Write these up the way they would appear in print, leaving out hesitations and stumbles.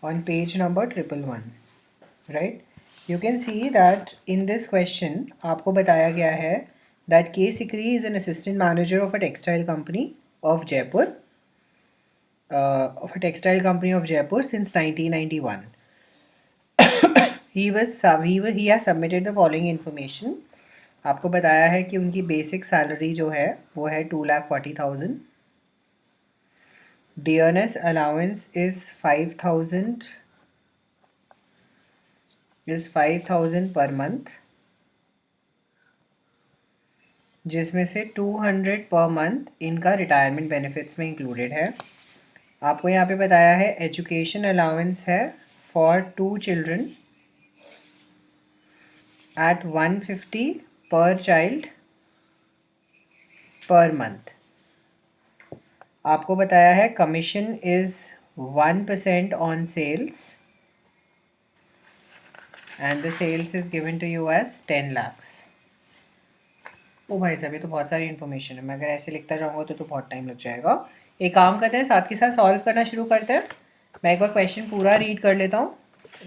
on page number 111, right? You can see that in this question आपको बताया गया है that K Sikri is an assistant manager of a textile company of Jaipur, since 1991. He has submitted the following information. आपको बताया है कि उनकी basic salary जो है वो है 2,40,000. Dearness allowance is 5,000 per month, जिसमें से 200 पर मंथ इनका रिटायरमेंट बेनिफिट्स में इंक्लूडेड है. आपको यहाँ पे बताया है एजुकेशन अलाउंस है for 2 children at 150 per child per month. आपको बताया है commission is 1% on sales and the sales is given to you as 10 lakhs. ओ भाई साहब, ये तो बहुत सारी इन्फॉर्मेशन है. मैं अगर ऐसे लिखता जाऊँगा तो बहुत टाइम लग जाएगा. एक काम करते हैं, साथ के साथ सॉल्व करना शुरू करते हैं. मैं एक बार क्वेश्चन पूरा रीड कर लेता हूँ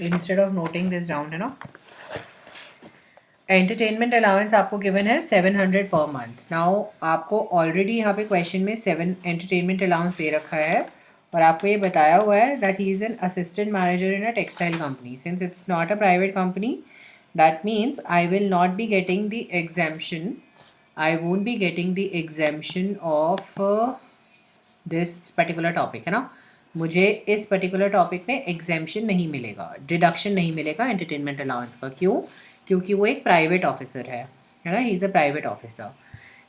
instead of noting this down, है ना. एंटरटेनमेंट अलाउंस आपको गिवन है 700 पर मंथ. नाउ आपको ऑलरेडी यहाँ पे क्वेश्चन में 7 एंटरटेनमेंट अलाउंस दे रखा है और आपको ये बताया हुआ है that he is an assistant manager in a textile company. Since it's not a private company, that means I will not be getting the exemption. I won't be getting the exemption of this particular topic, है ना. मुझे इस particular topic में exemption नहीं मिलेगा, deduction नहीं मिलेगा entertainment allowance का. क्यों? क्योंकि वो एक प्राइवेट ऑफिसर है ना. He is a private officer.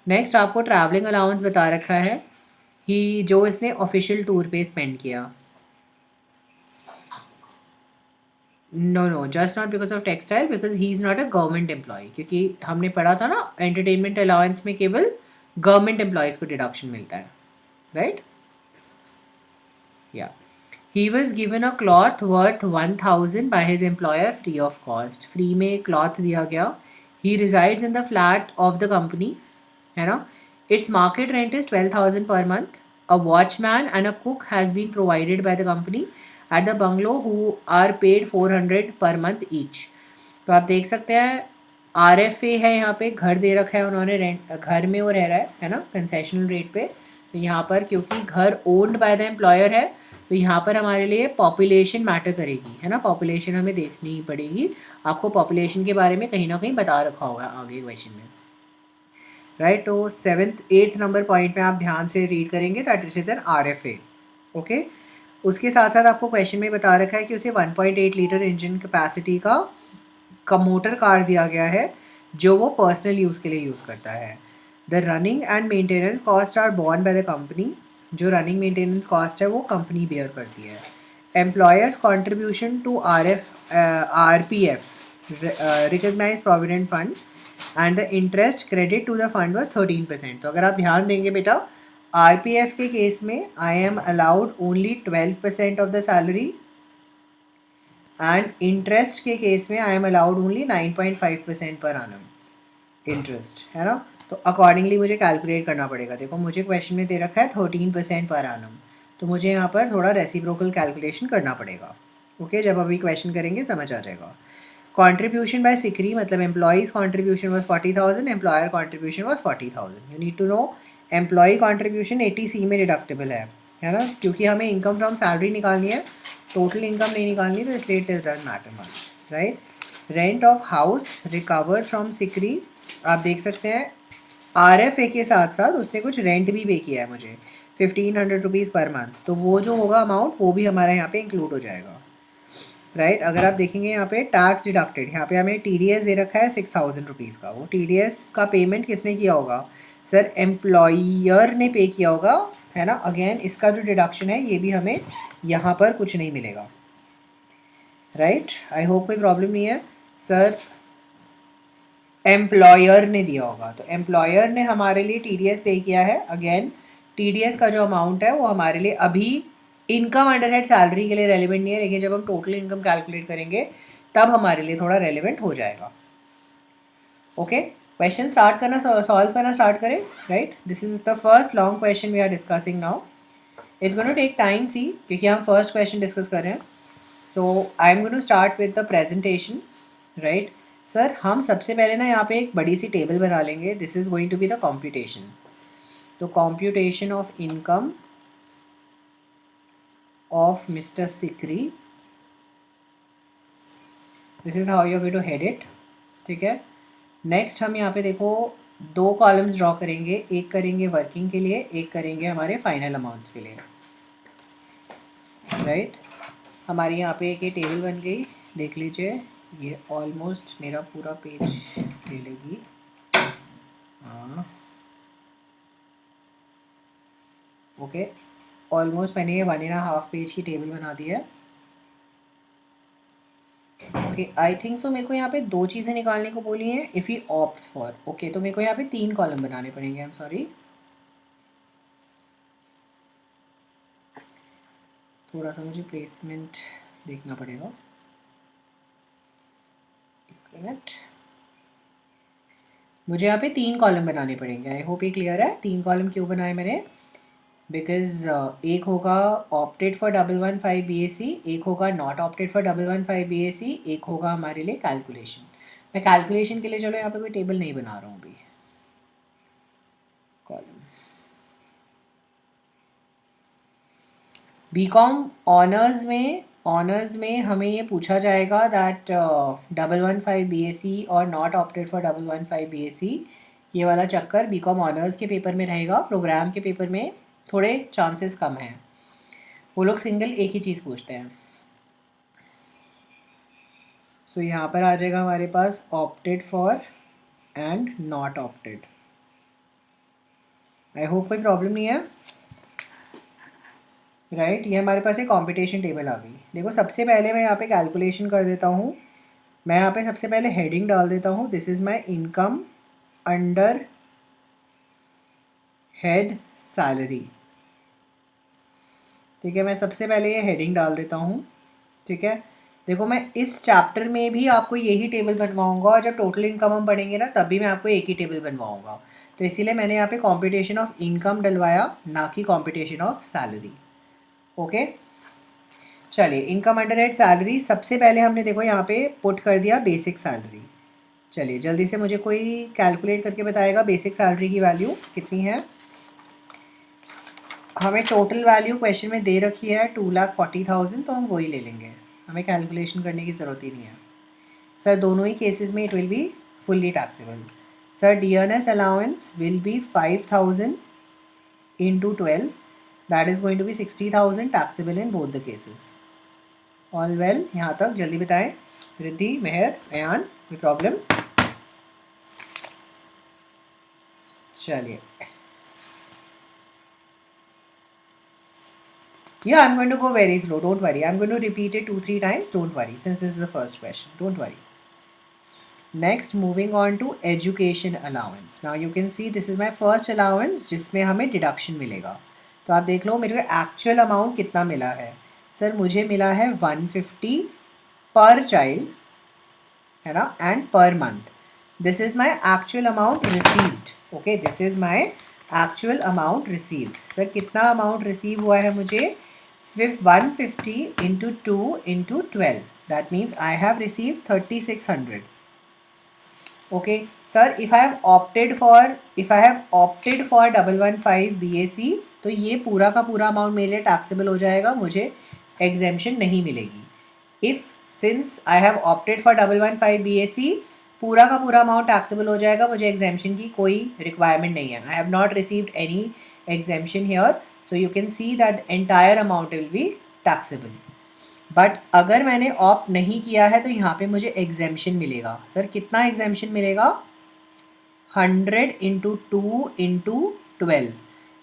Next आपको ट्रैवलिंग अलाउंस बता रखा है ही जो इसने ऑफिशियल टूर पे स्पेंड किया. No, just not because of textile, because he is not a government employ. क्योंकि हमने पढ़ा था ना एंटरटेनमेंट अलाउंस में केवल गवर्नमेंट एम्प्लॉयज़ को डिडक्शन मिलता है, राइट. या He was given a cloth worth 1,000 by his employer free of cost. Free में क्लॉथ दिया गया. He resides in the flat of the company, है ना. Its market rent is 12,000 per month. A watchman and a cook has been provided by the company at the bungalow who are paid 400 per month each. तो आप देख सकते हैं RFA है यहाँ पे, घर दे रखा है उन्होंने, रेंट घर में वो रह रहा है ना, कंसेशनल रेट पे. तो यहाँ पर क्योंकि घर ओन्ड बाय द एम्प्लॉयर है तो यहाँ पर हमारे लिए पॉपुलेशन मैटर करेगी, है ना. पॉपुलेशन हमें देखनी पड़ेगी. आपको पॉपुलेशन के बारे में कहीं ना कहीं बता रखा होगा आगे क्वेश्चन में, राइट. तो 7th-8th नंबर पॉइंट में आप ध्यान से रीड करेंगे that it is an RFA. Okay. उसके साथ साथ आपको क्वेश्चन में बता रखा है कि उसे 1.8 लीटर इंजन कैपेसिटी का मोटर कार दिया गया है जो वो पर्सनल यूज़ के लिए यूज़ करता है. The running and maintenance cost are borne by the company. जो रनिंग मेंटेनेंस कॉस्ट है वो कंपनी बेयर करती है. Employers contribution to RPF recognise provident fund and the interest credit to the fund was 13%. तो अगर आप ध्यान देंगे बेटा, RPF के केस में I am allowed only 12% of the salary and interest के केस में I am allowed only 9.5% per annum interest, है ना. तो अकॉर्डिंगली मुझे कैलकुलेट करना पड़ेगा. देखो मुझे क्वेश्चन में दे रखा है 13% पर एनम, तो मुझे यहाँ पर थोड़ा रेसिप्रोकल कैलकुलेशन करना पड़ेगा. ओके, जब अभी क्वेश्चन करेंगे समझ आ जाएगा. कॉन्ट्रीब्यूशन बाय सिकरी मतलब employees contribution was 40,000, employer contribution was 40,000. You need to know employ contribution 80C में डिडक्टेबल है ना. क्योंकि हमें इनकम फ्रॉम सैलरी निकालनी है, टोटल इनकम नहीं निकालनी, तो इसलिए it doesn't matter much, right. Rent of house recovered from Sikri. आप देख सकते हैं RFA के साथ साथ उसने कुछ रेंट भी पे किया है मुझे 1,500 रुपीज़ पर मंथ. तो वो जो होगा अमाउंट वो भी हमारे यहाँ पे इंक्लूड हो जाएगा, राइट. अगर आप देखेंगे यहाँ पे टैक्स डिडक्टेड, यहाँ पे हमें TDS दे रखा है 6,000 रुपीज़ का. वो TDS का पेमेंट किसने किया होगा? सर एम्प्लॉयर ने पे किया होगा, है ना. अगेन इसका जो डिडक्शन है ये भी हमें यहाँ पर कुछ नहीं मिलेगा, राइट. आई होप कोई प्रॉब्लम नहीं है. सर एम्प्लॉयर ने दिया होगा, तो एम्प्लॉयर ने हमारे लिए TDS पे किया है. अगेन TDS का जो अमाउंट है वो हमारे लिए अभी इनकम अंडर हेड सैलरी के लिए रेलिवेंट नहीं है, लेकिन जब हम टोटल इनकम कैलकुलेट करेंगे तब हमारे लिए थोड़ा रेलिवेंट हो जाएगा. ओके, क्वेश्चन स्टार्ट करना, सॉल्व करना स्टार्ट करें, right. This is the first long question we are discussing now. It's going to take time see, क्योंकि हम फर्स्ट क्वेश्चन डिस्कस कर रहे हैं. So I am going to start with the presentation, right. Sir हम सबसे पहले ना यहाँ पे एक बड़ी सी टेबल बना लेंगे, this is going to be the computation. तो computation of income of mister Sikri, this is how you are going to head it, ठीक है। नेक्स्ट हम यहाँ पे देखो 2 कॉलम्स ड्रॉ करेंगे, एक करेंगे वर्किंग के लिए, एक करेंगे हमारे फाइनल अमाउंट्स के लिए, राइट। हमारी यहाँ पे एक ये टेबल बन गई, देख लीजिए ये ऑलमोस्ट मेरा पूरा पेज ले लेगी। हाँ ओके, ऑलमोस्ट मैंने ये 1.5 पेज की टेबल बना दी है। ओके आई थिंक सो मेरे को यहाँ पे 2 चीज़ें निकालने को बोली हैं, if he opts for, okay तो मेरे को यहाँ पे 3 कॉलम बनाने पड़ेंगे, आई एम सॉरी, थोड़ा सा मुझे प्लेसमेंट देखना पड़ेगा, एक मिनट। मुझे यहाँ पे 3 कॉलम बनाने पड़ेंगे, आई होप ये क्लियर है। 3 कॉलम क्यों बनाए मैंने, बिकॉज एक होगा ऑप्टेड फॉर 115 BAC, एक होगा नॉट ऑप्टेड फॉर 115 BAC, एक होगा हमारे लिए कैलकुलेशन। मैं कैलकुलेशन के लिए चलो यहाँ पे कोई टेबल नहीं बना रहा हूँ अभी, कॉलम बीकॉम ऑनर्स में हमें ये पूछा जाएगा दैट 115 BAC और नॉट ऑप्टेड फॉर 115 BAC, ये वाला चक्कर बीकॉम ऑनर्स के पेपर में रहेगा, प्रोग्राम के पेपर में थोड़े चांसेस कम हैं, वो लोग सिंगल एक ही चीज़ पूछते हैं। सो यहाँ पर आ जाएगा हमारे पास opted for and not opted. I hope कोई प्रॉब्लम नहीं है, राइट। ये हमारे पास एक कॉम्पिटिशन टेबल आ गई। देखो सबसे पहले मैं यहाँ पे कैलकुलेशन कर देता हूँ, मैं यहाँ पे सबसे पहले हेडिंग डाल देता हूँ, this is my income under head salary, ठीक है। मैं सबसे पहले ये हेडिंग डाल देता हूँ, ठीक है। देखो मैं इस चैप्टर में भी आपको यही टेबल बनवाऊंगा और जब टोटल इनकम हम पढ़ेंगे ना तब भी मैं आपको एक ही टेबल बनवाऊंगा, तो इसीलिए मैंने यहाँ पे कॉम्पिटिशन ऑफ इनकम डलवाया, ना कि कॉम्पिटिशन ऑफ सैलरी, ओके। चलिए इनकम अंडर हेड सैलरी, सबसे पहले हमने देखो यहाँ पे पुट कर दिया बेसिक सैलरी। चलिए जल्दी से मुझे कोई कैलकुलेट करके बताएगा बेसिक सैलरी की वैल्यू कितनी है। हमें टोटल वैल्यू क्वेश्चन में दे रखी है 2,40,000, तो हम वही ले लेंगे, हमें कैलकुलेशन करने की ज़रूरत ही नहीं है। सर दोनों ही केसेस में it will be fully taxable. Sir dearness allowance will be 5,000 into 12, that is going to be 60,000 taxable in both the cases. All well, यहाँ तक जल्दी बताएं, रिद्धि, मेहर, अयान, कोई प्रॉब्लम? चलिए, yeah, I'm going to go very slow, don't worry, I'm going to repeat it 2-3 times, don't worry, since this is the first question, don't worry. Next, moving on to education allowance. Now you can see this is my first allowance जिसमें हमें deduction मिलेगा, तो आप देख लो मेरे को actual amount कितना मिला है। सर मुझे मिला है 150 पर चाइल्ड, है ना, and per month. This is my actual amount received, okay, this is my actual amount received. Sir कितना अमाउंट रिसीव हुआ है मुझे, 150 into 2 into 12, that means I have receive 3600, okay. Sir if I have opted for 115 BAC, तो ये पूरा का पूरा amount मेरे लिए टैक्सेबल हो जाएगा, मुझे एग्जेम्पशन नहीं मिलेगी। If since I have opted for 115 BAC, पूरा का पूरा अमाउंट टैक्सेबल हो जाएगा, मुझे एग्जेम्पशन की कोई रिक्वायरमेंट नहीं है, I have not received any exemption here, so you can see that entire amount will be taxable. But अगर मैंने ऑप्ट नहीं किया है तो यहाँ पे मुझे एग्जेम्पशन मिलेगा। सर कितना एग्जेम्पशन मिलेगा, 100 into 2 into 12,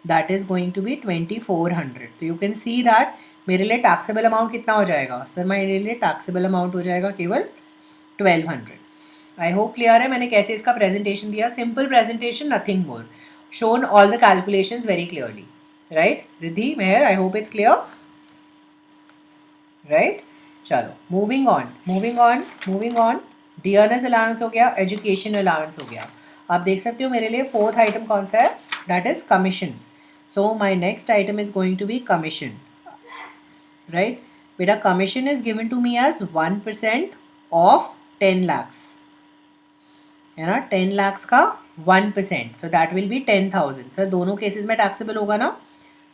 that is going to be 2400। तो यू कैन सी दैट मेरे लिए टैक्सेबल अमाउंट कितना हो जाएगा, सर मेरे लिए टैक्सेबल अमाउंट हो जाएगा केवल 1200। आई होप क्लियर है मैंने कैसे इसका प्रेजेंटेशन दिया, simple presentation, nothing more, shown all the calculations very clearly, right. Riddhi, Mehar, I hope it's clear, right. चलो मूविंग ऑन, डियरनेस अलाउंस हो गया, एजुकेशन अलाउंस हो गया। आप देख सकते हो मेरे लिए फोर्थ आइटम कौन सा है, that is commission. So my next item is going to be commission, right. बेटा commission is given to me as 1% of 10 lakhs, है ना, 10 lakhs का 1%, so that will be 10,000. Sir दोनों केसेस में टैक्सेबल होगा ना,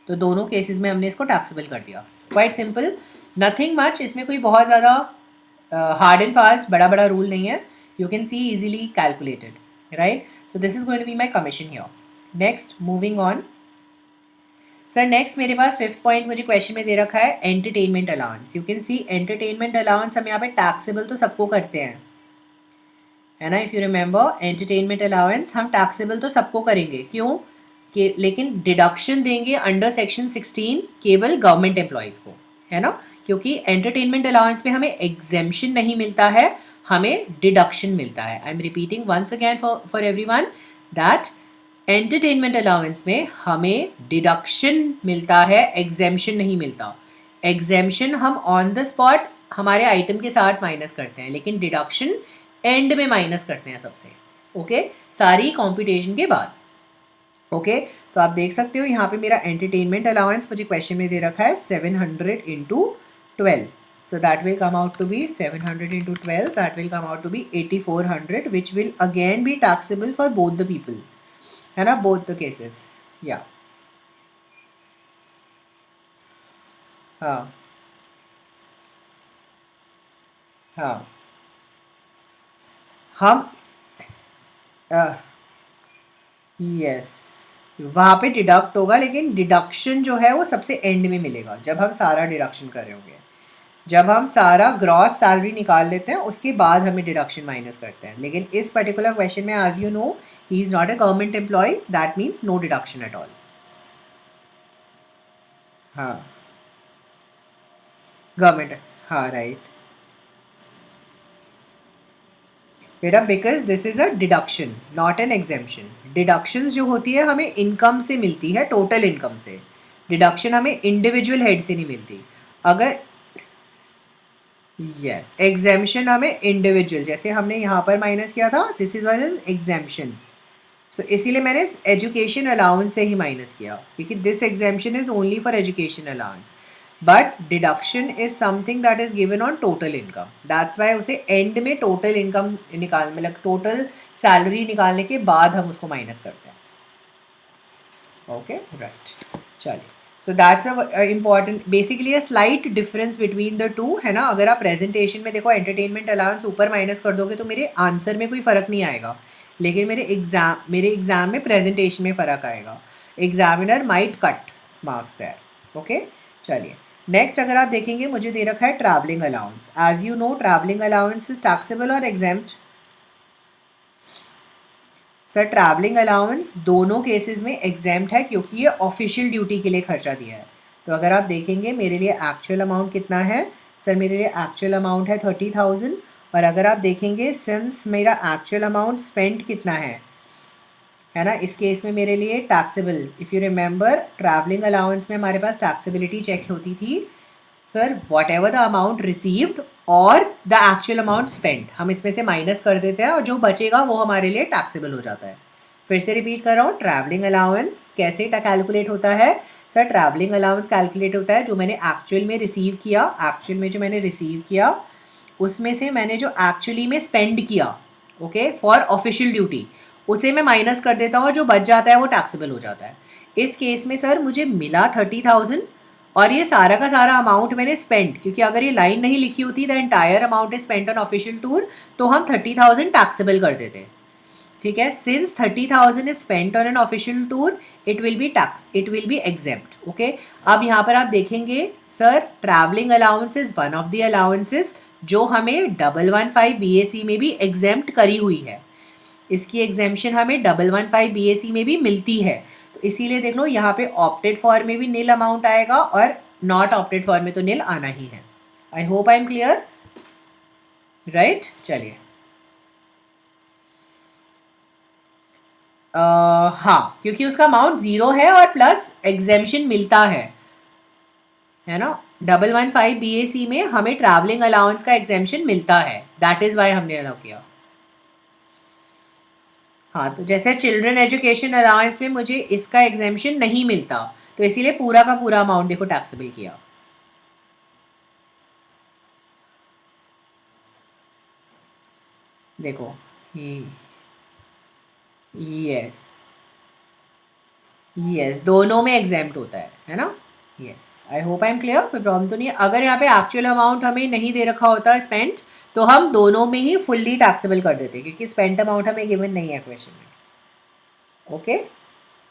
तो दोनों केसेस में हमने इसको टैक्सेबल कर दिया. क्वाइट सिंपल, नथिंग मच, इसमें कोई बहुत ज़्यादा हार्ड एंड फास्ट बड़ा बड़ा रूल नहीं है. You can see easily calculated, right. So this is going to be my commission here. Next moving on. Sir next मेरे पास 5th पॉइंट मुझे क्वेश्चन में दे रखा है entertainment allowance. You can C entertainment allowance हम यहाँ पे टैक्सेबल तो सबको करते हैं, है ना. If you remember entertainment allowance हम टैक्सेबल तो सबको करेंगे, क्यों कि, लेकिन डिडक्शन देंगे अंडर सेक्शन 16 केवल गवर्नमेंट एम्प्लॉयज़ को, है ना, क्योंकि एंटरटेनमेंट अलाउंस में हमें एग्जेम्पशन नहीं मिलता है, हमें डिडक्शन मिलता है. I am repeating once again for everyone that entertainment allowance में हमें डिडक्शन मिलता है, एग्जेम्पशन नहीं मिलता. एग्जेम्पशन हम ऑन द स्पॉट हमारे आइटम के साथ माइनस करते हैं, लेकिन डिडक्शन एंड में माइनस करते हैं सबसे, ओके, सारी कॉम्पिटिशन के बाद. ओके, तो आप देख सकते हो यहाँ पे मेरा एंटरटेनमेंट अलाउंस मुझे क्वेश्चन में दे रखा है 700 into 12. So that will come out to be 700 into 12, that will come out to be 8400, which will again be taxable for both the people, है ना, both the cases. Yeah. हाँ हाँ हम यस वहाँ पे डिडक्ट होगा, लेकिन डिडक्शन जो है वो सबसे एंड में मिलेगा जब हम सारा डिडक्शन कर रहे होंगे. जब हम सारा ग्रॉस सैलरी निकाल लेते हैं उसके बाद हमें डिडक्शन माइनस करते हैं. लेकिन इस पर्टिकुलर क्वेश्चन में as you know he is not a government employee, that means no deduction at all. हाँ गवर्नमेंट, हाँ राइट बेटा, because this is a deduction not an exemption. Deductions जो होती है हमें इनकम से मिलती है, टोटल इनकम से. डिडक्शन हमें इंडिविजुअल हेड से नहीं मिलती. अगर यस एग्जेम्पशन हमें इंडिविजुअल, जैसे हमने यहाँ पर माइनस किया था, दिस इज एन एग्जेम्पशन. सो इसीलिए मैंने एजुकेशन अलाउंस से ही माइनस किया, क्योंकि this exemption is only for education allowance, but deduction is something that is given on total income. That's why उसे एंड में टोटल इनकम निकाल, मतलब टोटल सैलरी निकालने के बाद हम उसको माइनस करते हैं. ओके राइट, चलिए. So that's a important, basically a slight difference between the two, है ना. अगर आप प्रेजेंटेशन में देखो एंटरटेनमेंट अलाउंस ऊपर माइनस कर दोगे तो मेरे आंसर में कोई फ़र्क नहीं आएगा, लेकिन मेरे एग्ज़ाम में प्रेजेंटेशन में फ़र्क आएगा. Examiner might cut marks there. Okay चलिए. नेक्स्ट अगर आप देखेंगे मुझे दे रखा है travelling allowance. As you know travelling allowance is taxable और एग्जेम्प्ट. सर ट्रैवलिंग अलाउंस दोनों केसेस में एग्जेम्प्ट है, क्योंकि ये ऑफिशियल ड्यूटी के लिए खर्चा दिया है. तो अगर आप देखेंगे मेरे लिए एक्चुअल अमाउंट कितना है, सर मेरे लिए एक्चुअल अमाउंट है 30,000. और अगर आप देखेंगे सिंस मेरा एक्चुअल अमाउंट स्पेंड कितना है ना, इस केस में मेरे लिए taxable. If you remember travelling allowance में हमारे पास टैक्सेबिलिटी चेक होती थी, sir what ever the amount received और द एक्चुअल अमाउंट स्पेंट, हम इसमें से माइनस कर देते हैं और जो बचेगा वो हमारे लिए टैक्सेबल हो जाता है. फिर से रिपीट कर रहा हूँ, ट्रैवलिंग अलाउंस कैसे कैलकुलेट होता है. सर ट्रैवलिंग अलाउंस कैलकुलेट होता है जो मैंने एक्चुअल में रिसीव किया, एक्चुअल में जो मैंने रिसीव किया उसमें से मैंने जो एक्चुअली में स्पेंड किया, ओके, फॉर ऑफिशियल ड्यूटी, उसे मैं माइनस कर देता हूँ, जो बच जाता है वो टैक्सेबल हो जाता है. इस केस में सर मुझे मिला 30,000 और ये सारा का सारा अमाउंट मैंने स्पेंड, क्योंकि अगर ये लाइन नहीं लिखी होती the entire amount is spent on official tour, तो हम 30,000 टैक्सेबल कर देते. ठीक है, since 30,000 is spent on an official tour it will be exempt. Okay, अब यहाँ पर आप देखेंगे sir travelling allowance is one of the allowances जो हमें 115 BAC में भी एग्जेम्प्ट करी हुई है. इसकी एग्जेम्पशन हमें 115 BAC में भी मिलती है. तो इसीलिए देख लो यहाँ पे ऑप्टेड फॉर में भी नील अमाउंट आएगा और नॉट ऑप्टेड फॉर में तो नील आना ही है. आई hope I am clear, right. चलिए हाँ, क्योंकि उसका अमाउंट 0 है और प्लस एग्जेम्पशन मिलता है ना. 115 BAC में हमें ट्रैवलिंग अलाउंस का एग्जेम्पशन मिलता है, दैट इज वाई हमने अलाउ किया. हाँ, तो जैसे चिल्ड्रन एजुकेशन अलाउंस में मुझे इसका एग्जेम्पशन नहीं मिलता, तो इसीलिए पूरा का पूरा अमाउंट देखो टैक्सेबल किया. देखो यस यस, दोनों में एग्जेम्प्ट होता है ना। Yes, I hope I am clear, कोई प्रॉब्लम तो नहीं है। अगर यहाँ पे एक्चुअल अमाउंट हमें नहीं दे रखा होता स्पेंट, तो हम दोनों में ही फुल्ली टैक्सेबल कर देते, क्योंकि स्पेंट अमाउंट हमें गिवन नहीं है क्वेश्चन में। ओके,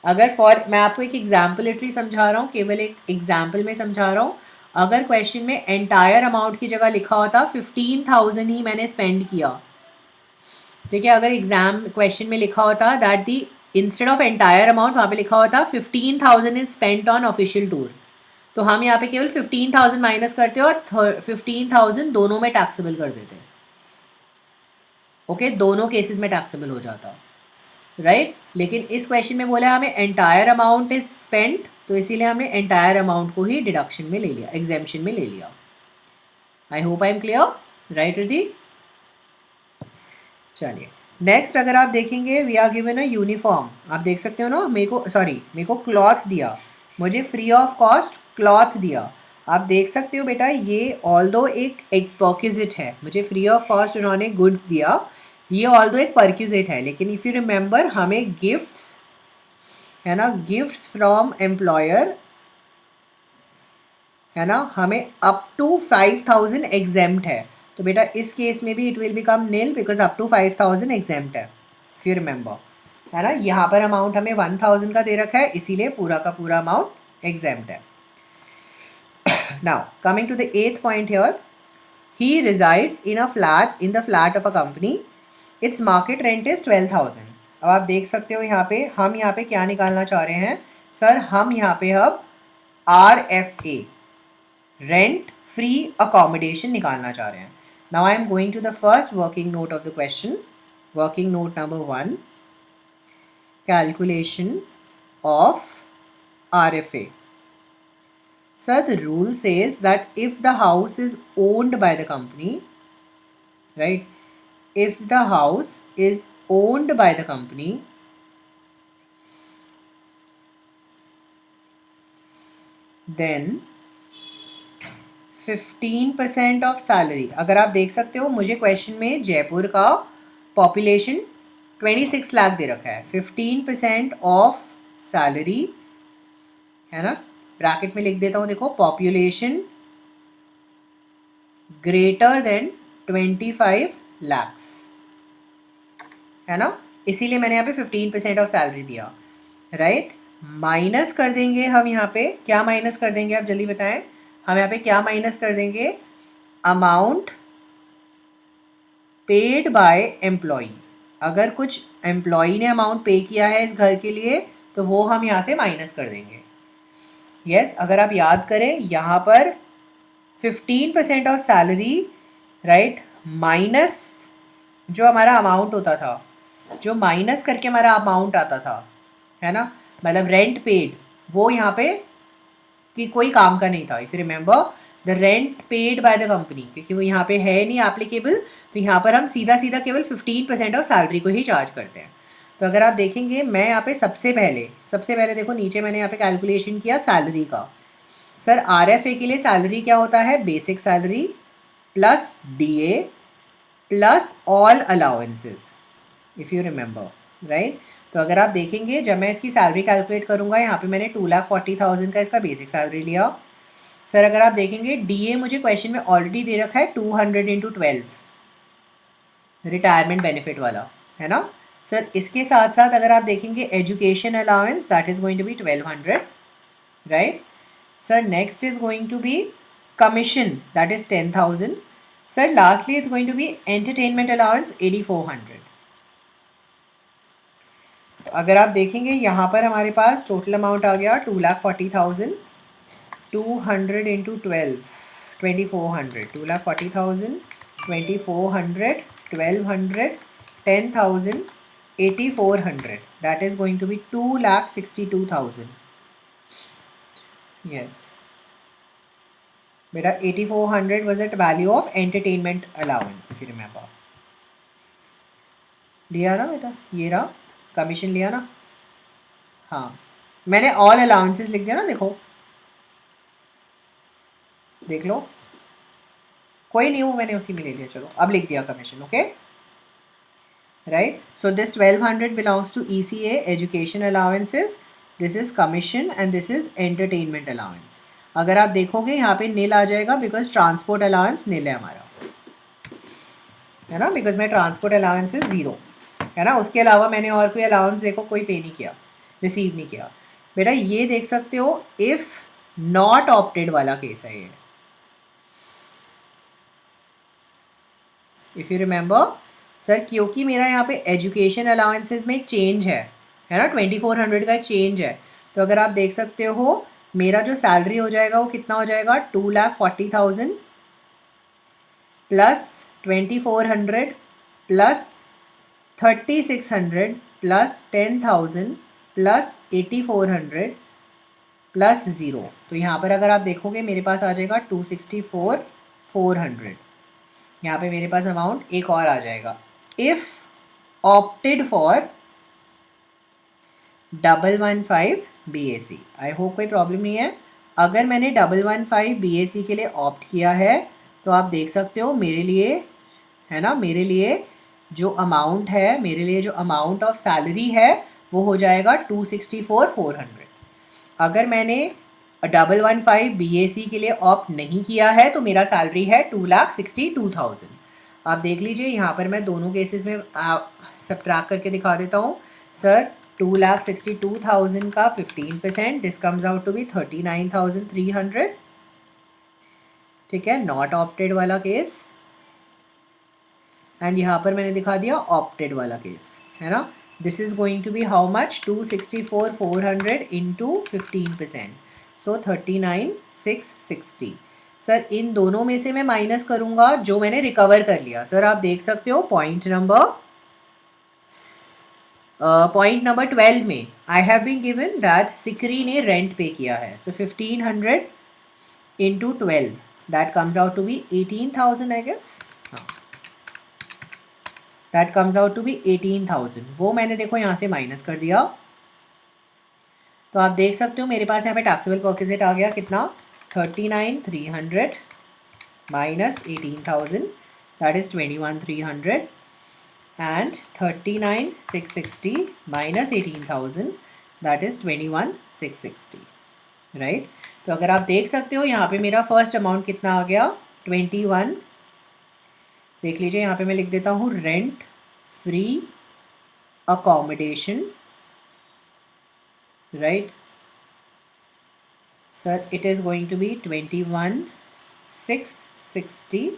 अगर फॉर मैं आपको एक एग्जाम्पल लिटरली समझा रहा हूँ, केवल एक एग्जाम्पल में समझा रहा हूँ। अगर क्वेश्चन में एंटायर अमाउंट की जगह लिखा होता 15,000 ही मैंने स्पेंड किया, ठीक है। अगर एग्जाम क्वेश्चन में लिखा होता that the instead of entire amount वहाँ पे लिखा होता 15,000 is spent on official tour, तो हम यहाँ पे केवल 15,000 माइनस करते और 15,000 दोनों में टैक्सेबल कर देते। ओके, दोनों केसेस में टैक्सेबल हो जाता, राइट। लेकिन इस क्वेश्चन में बोला हमें एंटायर अमाउंट इज स्पेंट, तो इसीलिए हमने एंटायर अमाउंट को ही डिडक्शन में ले लिया, एग्जेम्पशन में ले लिया। I hope I am clear, right Riddhi. चलिए नेक्स्ट, अगर आप देखेंगे we are given a uniform, आप देख सकते हो ना, मेरे को क्लॉथ दिया, मुझे फ्री ऑफ कॉस्ट क्लॉथ दिया। आप देख सकते हो बेटा, ये ऑल्दो एक परक्विजिट है, मुझे फ्री ऑफ कॉस्ट उन्होंने गुड्स दिया, ये ऑल्दो एक परक्विजिट है, लेकिन इफ़ यू रिमेंबर हमें गिफ्ट्स है ना, गिफ्ट्स फ्रॉम एम्प्लॉयर है ना, हमें अप टू 5,000 एग्जेम्प्ट है। तो बेटा इस केस में भी it will become nil because up to 5,000 exempt है, फिर रिमेंबर है ना। यहाँ पर अमाउंट हमें 1,000 का दे रखा है, इसीलिए पूरा का पूरा अमाउंट एग्जेम्प्ट है। Now coming to the 8th point here, he resides in a flat in the flat of a company, its market rent is 12,000। अब आप देख सकते हो यहाँ पे हम यहाँ पे क्या निकालना चाह रहे हैं सर, हम यहाँ पे अब RFA रेंट फ्री अकोमोडेशन निकालना चाह रहे हैं। Now I am going to the first working note of the question, working note number 1, calculation of RFA. Sir, the rule says that if the house is owned by the company, right, if the house is owned by the company, then 15% of salary. अगर आप देख सकते हो मुझे question में जयपुर का population 26 lakh दे रखा है, 15% ऑफ सैलरी है ना, ब्रैकेट में लिख देता हूँ, देखो पॉपुलेशन ग्रेटर देन 25 लैक्स है ना, इसीलिए मैंने यहाँ पे 15% ऑफ सैलरी दिया, राइट। माइनस कर देंगे हम यहाँ पे, क्या माइनस कर देंगे आप जल्दी बताएं, हम यहाँ पे क्या माइनस कर देंगे, अमाउंट पेड बाय एम्प्लॉई। अगर कुछ एम्प्लॉई ने अमाउंट पे किया है इस घर के लिए, तो वो हम यहाँ से माइनस कर देंगे। यस, अगर आप याद करें यहाँ पर 15% ऑफ सैलरी, राइट, माइनस जो हमारा अमाउंट होता था, जो माइनस करके हमारा अमाउंट आता था है ना, मतलब रेंट पेड, वो यहाँ पे कि कोई काम का नहीं था। If you remember the rent paid by the company, क्योंकि वो यहाँ पे है नहीं एप्लीकेबल, तो यहाँ पर हम सीधा सीधा केवल 15% ऑफ सैलरी को ही चार्ज करते हैं। तो अगर आप देखेंगे मैं यहाँ पे सबसे पहले देखो नीचे मैंने यहाँ पे कैलकुलेशन किया सैलरी का। सर RFA के लिए सैलरी क्या होता है, basic salary plus DA plus all allowances, if you remember, right. तो अगर आप देखेंगे जब मैं इसकी सैलरी कैलकुलेट करूँगा, यहाँ पे मैंने 2,40,000 का इसका बेसिक सैलरी लिया। सर अगर आप देखेंगे DA मुझे क्वेश्चन में ऑलरेडी दे रखा है 200 × 12 रिटायरमेंट बेनिफिट वाला है ना। सर इसके साथ साथ अगर आप देखेंगे education allowance that is going to be 1,200, right. Sir next is going to be commission that is 10,000। Sir lastly is going to be entertainment allowance 8,400। तो अगर आप देखेंगे यहाँ पर हमारे पास टोटल अमाउंट आ गया 2,40,000, 200 × 12 2,400, 2,40,000, 2,400, 1,200, 10,000, 8,400, that is going to be 2,62,000. Yes, beta 8,400 was at value of entertainment allowance, if you remember. लिया ना बेटा, ये रहा कमीशन लिया ना, हाँ मैंने ऑल अलाउंसेस लिख दिया ना, देखो देख लो, कोई नहीं, वो मैंने उसी में ले लिया, चलो अब लिख दिया commission. Okay right? So this 1200 belongs to ECA, education allowances, this is commission and this is entertainment allowance. अगर आप देखोगे यहाँ पे नील आ जाएगा बिकॉज ट्रांसपोर्ट अलाउंस नील है हमारा, है ना, बिकॉज मैं ट्रांसपोर्ट अलाउंस इज ज़ीरो, है ना. उसके अलावा मैंने और कोई अलाउंस देखो कोई पे नहीं किया, रिसीव नहीं किया. बेटा ये देख सकते हो इफ़ नॉट ऑप्टेड वाला केस है ये, इफ़ यू रिमेंबर सर, क्योंकि मेरा यहाँ पे एजुकेशन अलाउंसेस में एक चेंज है ना, 2400 का एक चेंज है. तो अगर आप देख सकते हो मेरा जो सैलरी हो जाएगा वो कितना हो जाएगा, 2,40,000 plus 2400 plus 3600 plus 10,000 plus 8400 plus zero. तो यहाँ पर अगर आप देखोगे मेरे पास आ जाएगा 264,400. यहाँ पे मेरे पास अमाउंट एक और आ जाएगा if opted for 115 BAC. I hope कोई प्रॉब्लम नहीं है. अगर मैंने 115 BAC के लिए ऑप्ट किया है तो आप देख सकते हो मेरे लिए, है ना, मेरे लिए जो अमाउंट है, मेरे लिए जो अमाउंट ऑफ सैलरी है वो हो जाएगा 264,400. अगर मैंने 115 BAC के लिए ऑप्ट नहीं किया है तो मेरा सैलरी है 2,62,000. आप देख लीजिए यहाँ पर मैं दोनों केसेस में सब्ट्रैक्ट करके दिखा देता हूँ. सर 2,62,000 का 15%, this comes out to be 39,300. ठीक है, नॉट ऑप्टेड वाला केस. एंड यहाँ पर मैंने दिखा दिया ऑप्टेड वाला केस, है ना. This is going to be how much, 264,400 into 15%, so 39,660. Sir इन दोनों में से मैं माइनस करूँगा जो मैंने रिकवर कर लिया. सर आप देख सकते हो पॉइंट नंबर 12 में I have been given that Sikri ने रेंट पे किया है. So 1500 into 12 that comes out to be 18,000 I guess. हाँ, that comes out to be 18,000. वो मैंने देखो यहाँ से माइनस कर दिया. तो आप देख सकते हो मेरे पास यहाँ पे टैक्सेबल परक्विजिट आ गया कितना, 39,300 minus 18,000 that is 21,300 and 39,660 minus 18,000 that is 21,660, right. तो अगर आप देख सकते हो यहाँ पे मेरा फर्स्ट अमाउंट कितना आ गया, 21. देख लीजिए यहाँ पे मैं लिख देता हूँ rent free accommodation, right. Sir it is going to be 21,660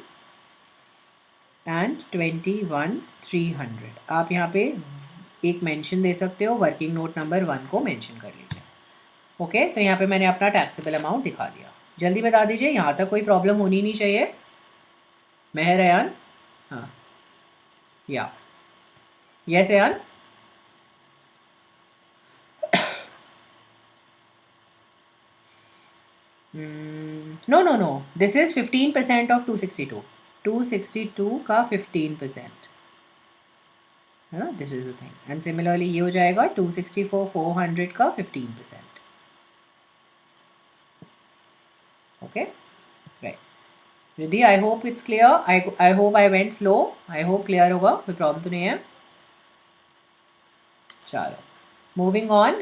and 21,300. आप यहाँ पे एक मेंशन दे सकते हो, वर्किंग नोट नंबर 1 को मेंशन कर लीजिए. ओके, तो यहाँ पे मैंने अपना टैक्सेबल अमाउंट दिखा दिया. जल्दी बता दीजिए, यहाँ तक कोई प्रॉब्लम होनी नहीं चाहिए. मेहर अयान, हाँ या yes Ayaan. No no no, this is 15% of 262. 262 का 15%, है ना, this is the thing. And similarly ये हो जाएगा 264,400 का 15%. Okay, right. Riddhi I hope it's clear. I hope I went slow. I hope clear होगा, कोई प्रॉब्लम तो नहीं है. चलो moving on.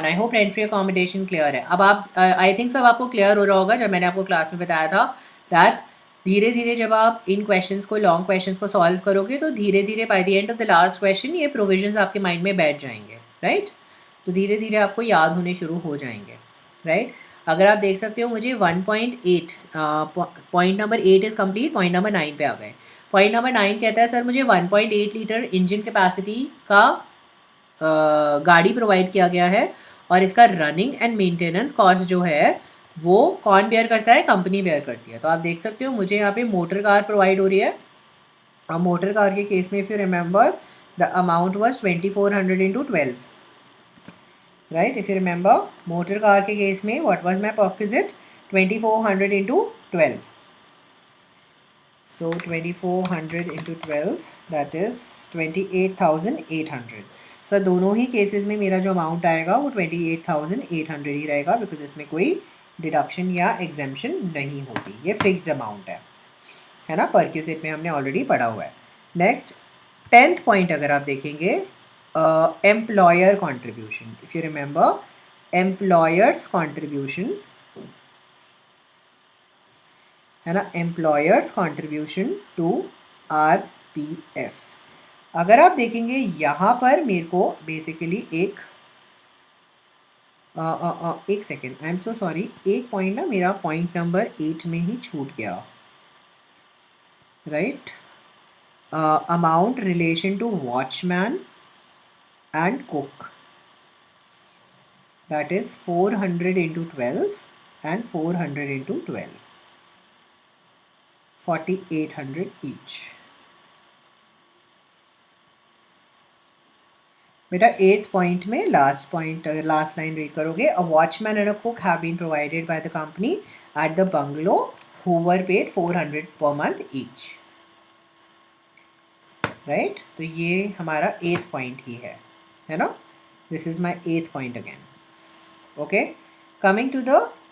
I hope rent free accommodation clear है. अब आप आई थिंक सब आपको क्लियर हो रहा होगा जब मैंने आपको क्लास में बताया था दैट धीरे धीरे जब आप इन क्वेश्चंस को, लॉन्ग क्वेश्चंस को सॉल्व करोगे तो धीरे धीरे by the end of the last question ये प्रोविजंस आपके माइंड में बैठ जाएंगे, राइट. तो धीरे धीरे आपको याद होने शुरू हो जाएंगे, राइट. अगर आप देख सकते हो मुझे 1.8 point number 8 is complete, point number 9 पे आ गए. पॉइंट नंबर 9 कहता है सर मुझे 1.8 लीटर इंजन कैपेसिटी का गाड़ी प्रोवाइड किया गया है और इसका रनिंग एंड मेंटेनेंस कॉस्ट जो है वो कौन बेयर करता है, कंपनी बेयर करती है. तो आप देख सकते हो मुझे यहाँ पे मोटर कार प्रोवाइड हो रही है. और मोटर कार के केस में if you remember the amount was 2,400 into 12, right. If you remember motor car के केस में what was my perquisite, 2,400 into 12. So 2,400 into 12 that is 28,800. Sir दोनों ही केसेस में मेरा जो अमाउंट आएगा वो 28,800 ही रहेगा बिकॉज इसमें कोई डिडक्शन या एग्जेम्पशन नहीं होती. ये फिक्स्ड अमाउंट है ना, परक्विजिट में हमने ऑलरेडी पढ़ा हुआ है. नेक्स्ट 10th पॉइंट अगर आप देखेंगे employer contribution, if you remember employers contribution है ना, एम्प्लॉयर्स कॉन्ट्रीब्यूशन टू RPF। अगर आप देखेंगे यहाँ पर मेरे को बेसिकली एक second, I am so sorry, एक पॉइंट ना मेरा पॉइंट नंबर 8 में ही छूट गया, right. Amount relation to watchman and cook, that is 400 into 12 and 400 into 12, 4800 each। बेटा 8th पॉइंट में लास्ट पॉइंट, अगर लास्ट लाइन रीड करोगे, a watchman and a cook have been provided by the company at the bungalow who were paid 400 per month each, right. तो ये हमारा 8th point ही है ना, this is my 8th point again. Okay, coming to the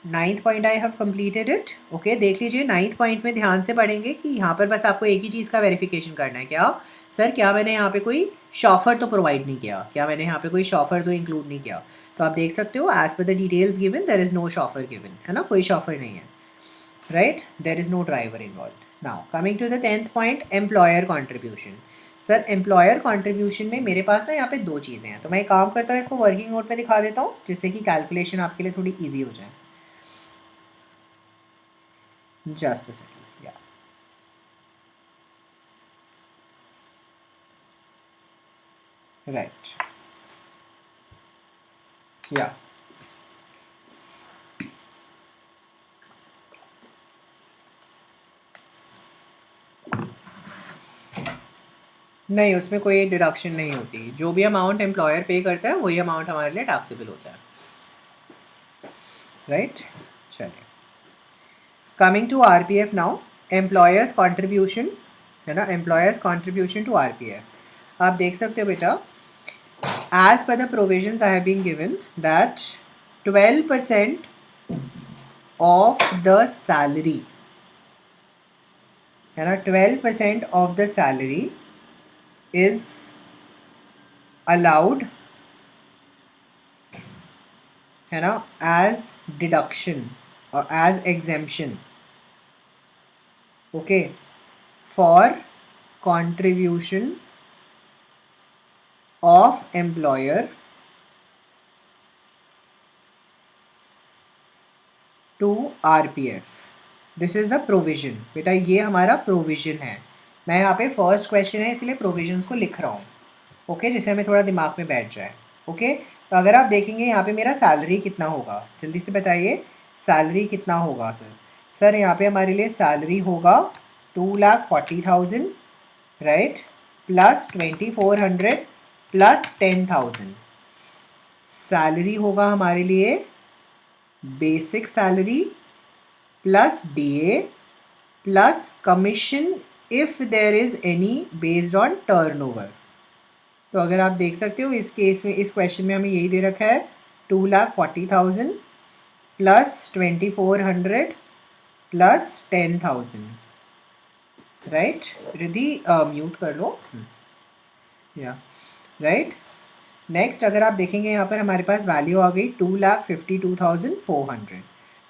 9th point, I have completed it. Okay, देख लीजिए 9th point में ध्यान से पढ़ेंगे कि यहाँ पर बस आपको एक ही चीज़ का वेरिफिकेशन करना है, क्या सर, क्या मैंने यहाँ पे कोई शॉफर तो प्रोवाइड नहीं किया, क्या मैंने यहाँ पे कोई शॉफर तो इंक्लूड नहीं किया। तो आप देख सकते हो as per the details given there is no chauffeur given, है ना, कोई शॉफर नहीं है, right, there is no driver involve. Now coming to the 10th point, employer contribution. Sir employer contribution में मेरे पास ना यहाँ पे दो चीज़ें हैं, तो मैं एक काम करता हूँ, इसको वर्किंग नोट पे दिखा देता हूँ जिससे कि कैलकुलेशन आपके लिए थोड़ी ईजी हो जाए। जस्ट अ सेकेंड, या राइट, या नहीं, उसमें कोई डिडक्शन नहीं होती, जो भी अमाउंट एम्प्लॉयर पे करता है वही अमाउंट हमारे लिए टैक्सेबल होता है, राइट। चलिए, coming to RPF now, employers contribution है ना, एम्प्लॉयर्स कॉन्ट्रीब्यूशन टू RPF। आप देख सकते हो बेटा, as per the provisions I have been given that 12% of the salary है ना, 12% of the salary is allowed है ना as deduction or as exemption, okay, for contribution of employer to RPF। This is the provision, बेटा ये हमारा provision है। मैं यहाँ पे फर्स्ट क्वेश्चन है इसलिए प्रोविजंस को लिख रहा हूँ, ओके, जिससे हमें थोड़ा दिमाग में बैठ जाए। ओके, तो अगर आप देखेंगे यहाँ पे मेरा सैलरी कितना होगा, जल्दी से बताइए सैलरी कितना होगा। सर यहाँ पे हमारे लिए सैलरी होगा 2,40,000, राइट, प्लस 2,400 प्लस 10,000। सैलरी होगा हमारे लिए basic salary plus DA plus commission if there is any based on turnover. तो अगर आप देख सकते हो इस केस में, इस क्वेश्चन में हमें यही दे रखा है 2,40,000 plus 2,400 plus 10,000, right. Riddhi mute कर लो, या राइट। नेक्स्ट अगर आप देखेंगे यहाँ पर हमारे पास वैल्यू आ गई 2,52,400।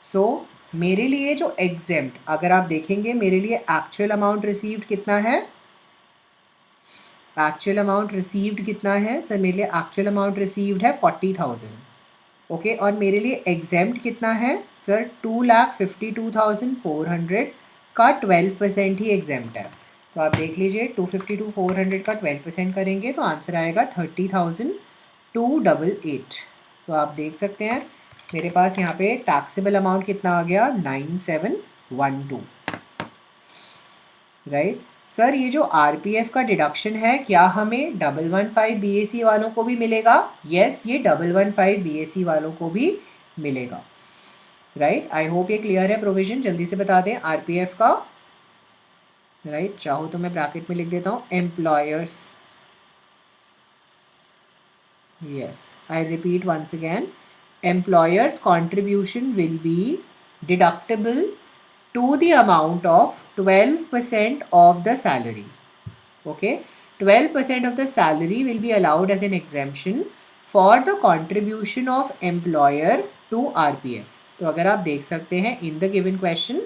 सो मेरे लिए जो एग्जेम्प्ट, अगर आप देखेंगे मेरे लिए एक्चुअल अमाउंट रिसीव्ड कितना है, एक्चुअल अमाउंट रिसीव्ड कितना है सर, मेरे लिए एक्चुअल अमाउंट रिसीव्ड है 40,000, ओके, और मेरे लिए एग्जेम्प्ट कितना है सर, 2,52,400 का 12% ही एग्जेम्प्ट है। तो आप देख लीजिए 252,400 का 12% करेंगे तो आंसर आएगा 30,288। तो आप देख सकते हैं मेरे पास यहाँ पे टैक्सेबल अमाउंट कितना आ गया, 9712, राइट। सर ये जो RPF का डिडक्शन है क्या हमें 115 BAC वालों को भी मिलेगा? यस, ये 115 BAC वालों को भी मिलेगा, राइट। आई होप ये क्लियर है प्रोविजन, जल्दी से बता दें RPF का, राइट। चाहो तो मैं ब्रैकेट में लिख देता हूँ employers, yes, I repeat once again, employer's contribution will be deductible to the amount of 12% of the salary, okay, 12% of the salary will be allowed as an exemption for the contribution of employer to RPF. तो अगर आप देख सकते हैं in the given question,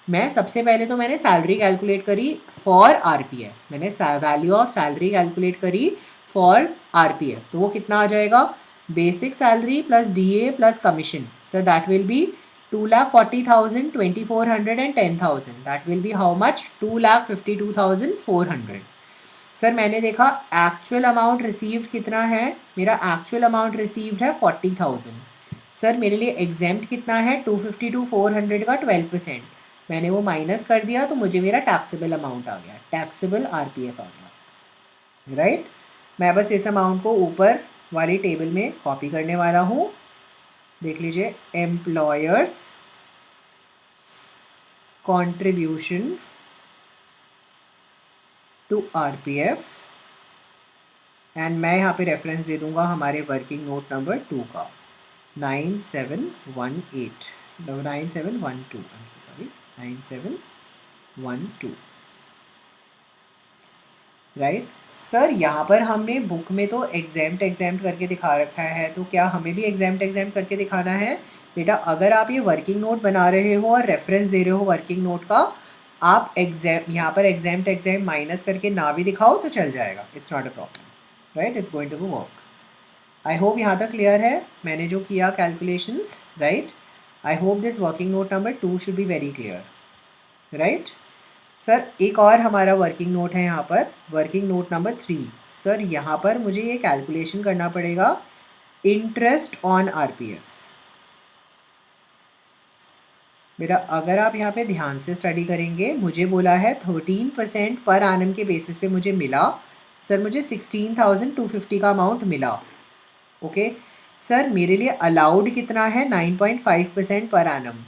मैं सबसे पहले तो मैंने सैलरी कैलकुलेट करी फॉर RPF, मैंने वैल्यू ऑफ सैलरी कैलकुलेट करी फॉर RPF, तो वो कितना आ जाएगा, basic salary plus DA plus commission, sir that will B 2,40,000, 2,400 and 10,000, that will be how much, 2,52,400. Sir मैंने देखा एक्चुअल अमाउंट रिसीव्ड कितना है, मेरा एक्चुअल अमाउंट रिसीव्ड है 40,000. सर मेरे लिए एग्जेम्प्ट कितना है, 252,400 का 12%, मैंने वो माइनस कर दिया तो मुझे मेरा टैक्सेबल अमाउंट आ गया, टैक्सेबल RPF आ गया, राइट. मैं बस इस अमाउंट को ऊपर वाली टेबल में कॉपी करने वाला हूँ. देख लीजिए, employers contribution to RPF, and मैं यहाँ पे रेफरेंस दे दूंगा हमारे वर्किंग नोट नंबर 2 का 9712, राइट. सर यहाँ पर हमने बुक में तो एग्जाम्प्ट करके दिखा रखा है, तो क्या हमें भी एग्जाम्प्ट करके दिखाना है बेटा? अगर आप ये वर्किंग नोट बना रहे हो और रेफरेंस दे रहे हो वर्किंग नोट का, आप यहाँ पर एग्जाम्प्ट माइनस करके ना भी दिखाओ तो चल जाएगा, it's not a problem, right. It's going to be work. आई होप यहाँ तक क्लियर है मैंने जो किया calculations, right. I hope this working note number 2 should be very clear, right. Sir एक और हमारा वर्किंग नोट है यहाँ पर, वर्किंग नोट नंबर 3. सर यहाँ पर मुझे ये कैलकुलेशन करना पड़ेगा इंटरेस्ट ऑन RPF. बेटा अगर आप यहाँ पे ध्यान से स्टडी करेंगे, मुझे बोला है 13% पर एनम के बेसिस पे मुझे मिला. सर मुझे 16,250 का अमाउंट मिला, ओके. सर मेरे लिए अलाउड कितना है, 9.5% पर एनम.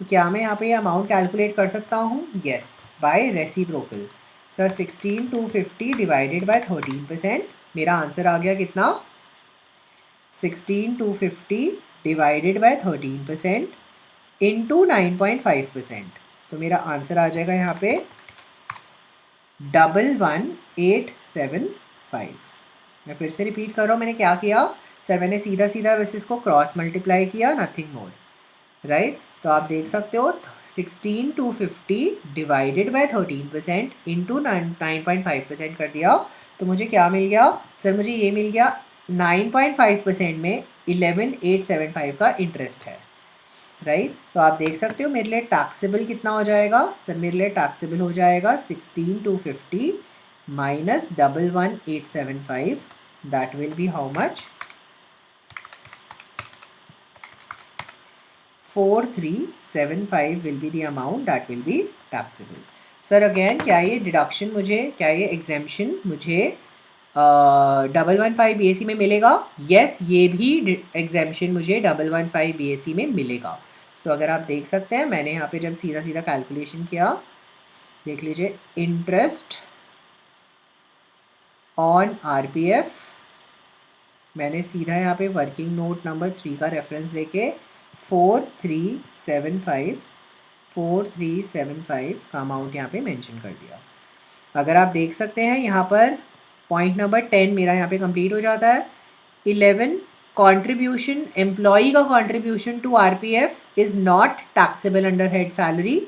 तो क्या मैं यहाँ पे ये अमाउंट कैलकुलेट कर सकता हूँ? Yes, by reciprocal. Sir 16,250 divided by 13%, मेरा आंसर आ गया कितना, 16,250 डिवाइडेड बाय 13% इंटू 9.5%. तो मेरा आंसर आ जाएगा यहाँ पे 11,875. मैं फिर से रिपीट कर रहा हूँ, मैंने क्या किया सर, मैंने सीधा सीधा बस इसको क्रॉस मल्टीप्लाई किया, नथिंग मोर, राइट. तो आप देख सकते हो 16,250 डिवाइडेड बाय 13% इंटू 9.5% कर दिया, तो मुझे क्या मिल गया सर, मुझे ये मिल गया 9.5% में 11,875 का इंटरेस्ट है, राइट. तो आप देख सकते हो मेरे लिए टैक्सेबल कितना हो जाएगा सर, मेरे लिए टैक्सेबल हो जाएगा 16,250 minus 11,875, that will B how much, 4,375 will be the amount that will be taxable. Sir again क्या ये डिडक्शन मुझे, क्या ये एग्जेम्पशन मुझे 115 BAC में मिलेगा? यस, ये भी एग्जेम्पशन मुझे 115 BAC में मिलेगा. सो अगर आप देख सकते हैं, मैंने यहाँ पे जब सीधा सीधा कैलकुलेशन किया, देख लीजिए, इंटरेस्ट ऑन RPF, मैंने सीधा यहाँ पे वर्किंग नोट नंबर 3 का रेफरेंस लेके 4,375 का अमाउंट यहाँ पे मेंशन कर दिया. अगर आप देख सकते हैं यहाँ पर पॉइंट नंबर 10 मेरा यहाँ पे कंप्लीट हो जाता है. 11 कंट्रीब्यूशन, एम्प्लॉई का contribution to RPF is not taxable under head salary,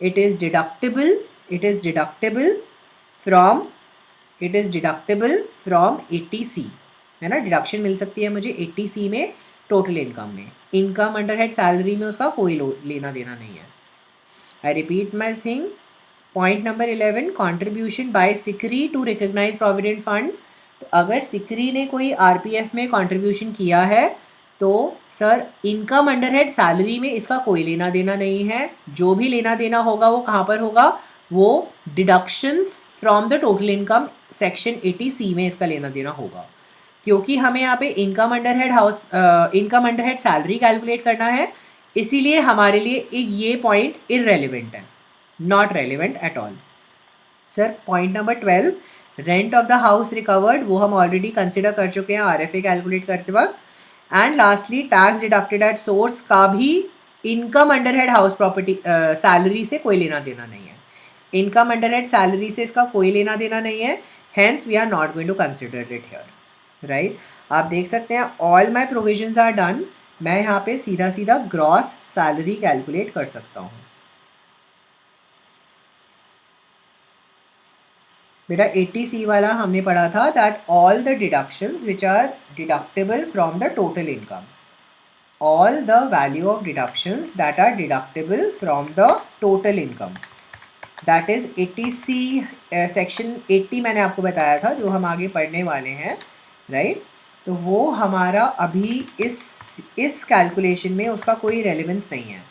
it is deductible from 80C, है ना. डिडक्शन मिल सकती है मुझे 80C में टोटल इनकम में. इनकम अंडर हेड सैलरी में उसका कोई लेना देना नहीं है. I repeat my thing, point number 11, contribution by Sikri to recognise provident fund. तो अगर सिकरी ने कोई RPF में कॉन्ट्रीब्यूशन किया है तो sir income under head salary में इसका कोई लेना देना नहीं है. जो भी लेना देना होगा वो कहाँ पर होगा, वो deductions from the total income section 80C में इसका लेना देना होगा. क्योंकि हमें यहाँ पे income under head salary calculate करना है, इसीलिए हमारे लिए ये पॉइंट इररेलेवेंट है, not relevant at all. Sir point number 12, rent of the house recovered, वो हम ऑलरेडी कंसिडर कर चुके हैं RFA कैलकुलेट करते वक्त. And lastly tax deducted at source का भी income under head house property salary से कोई लेना देना नहीं है. इनकम अंडर हेड सैलरी से इसका कोई लेना देना नहीं है. Hence we are not going to consider it here, right? आप देख सकते हैं all my provisions are done. मैं यहाँ पे सीधा सीधा ग्रॉस सैलरी कैलकुलेट कर सकता हूँ. बेटा 80C वाला हमने पढ़ा था that all the deductions which are deductible from the total income, all the value of deductions that are deductible from the total income, that is 80C section 80 मैंने आपको बताया था जो हम आगे पढ़ने वाले हैं, राइट? तो वो हमारा अभी इस कैलकुलेशन में उसका कोई रेलेवेंस नहीं है.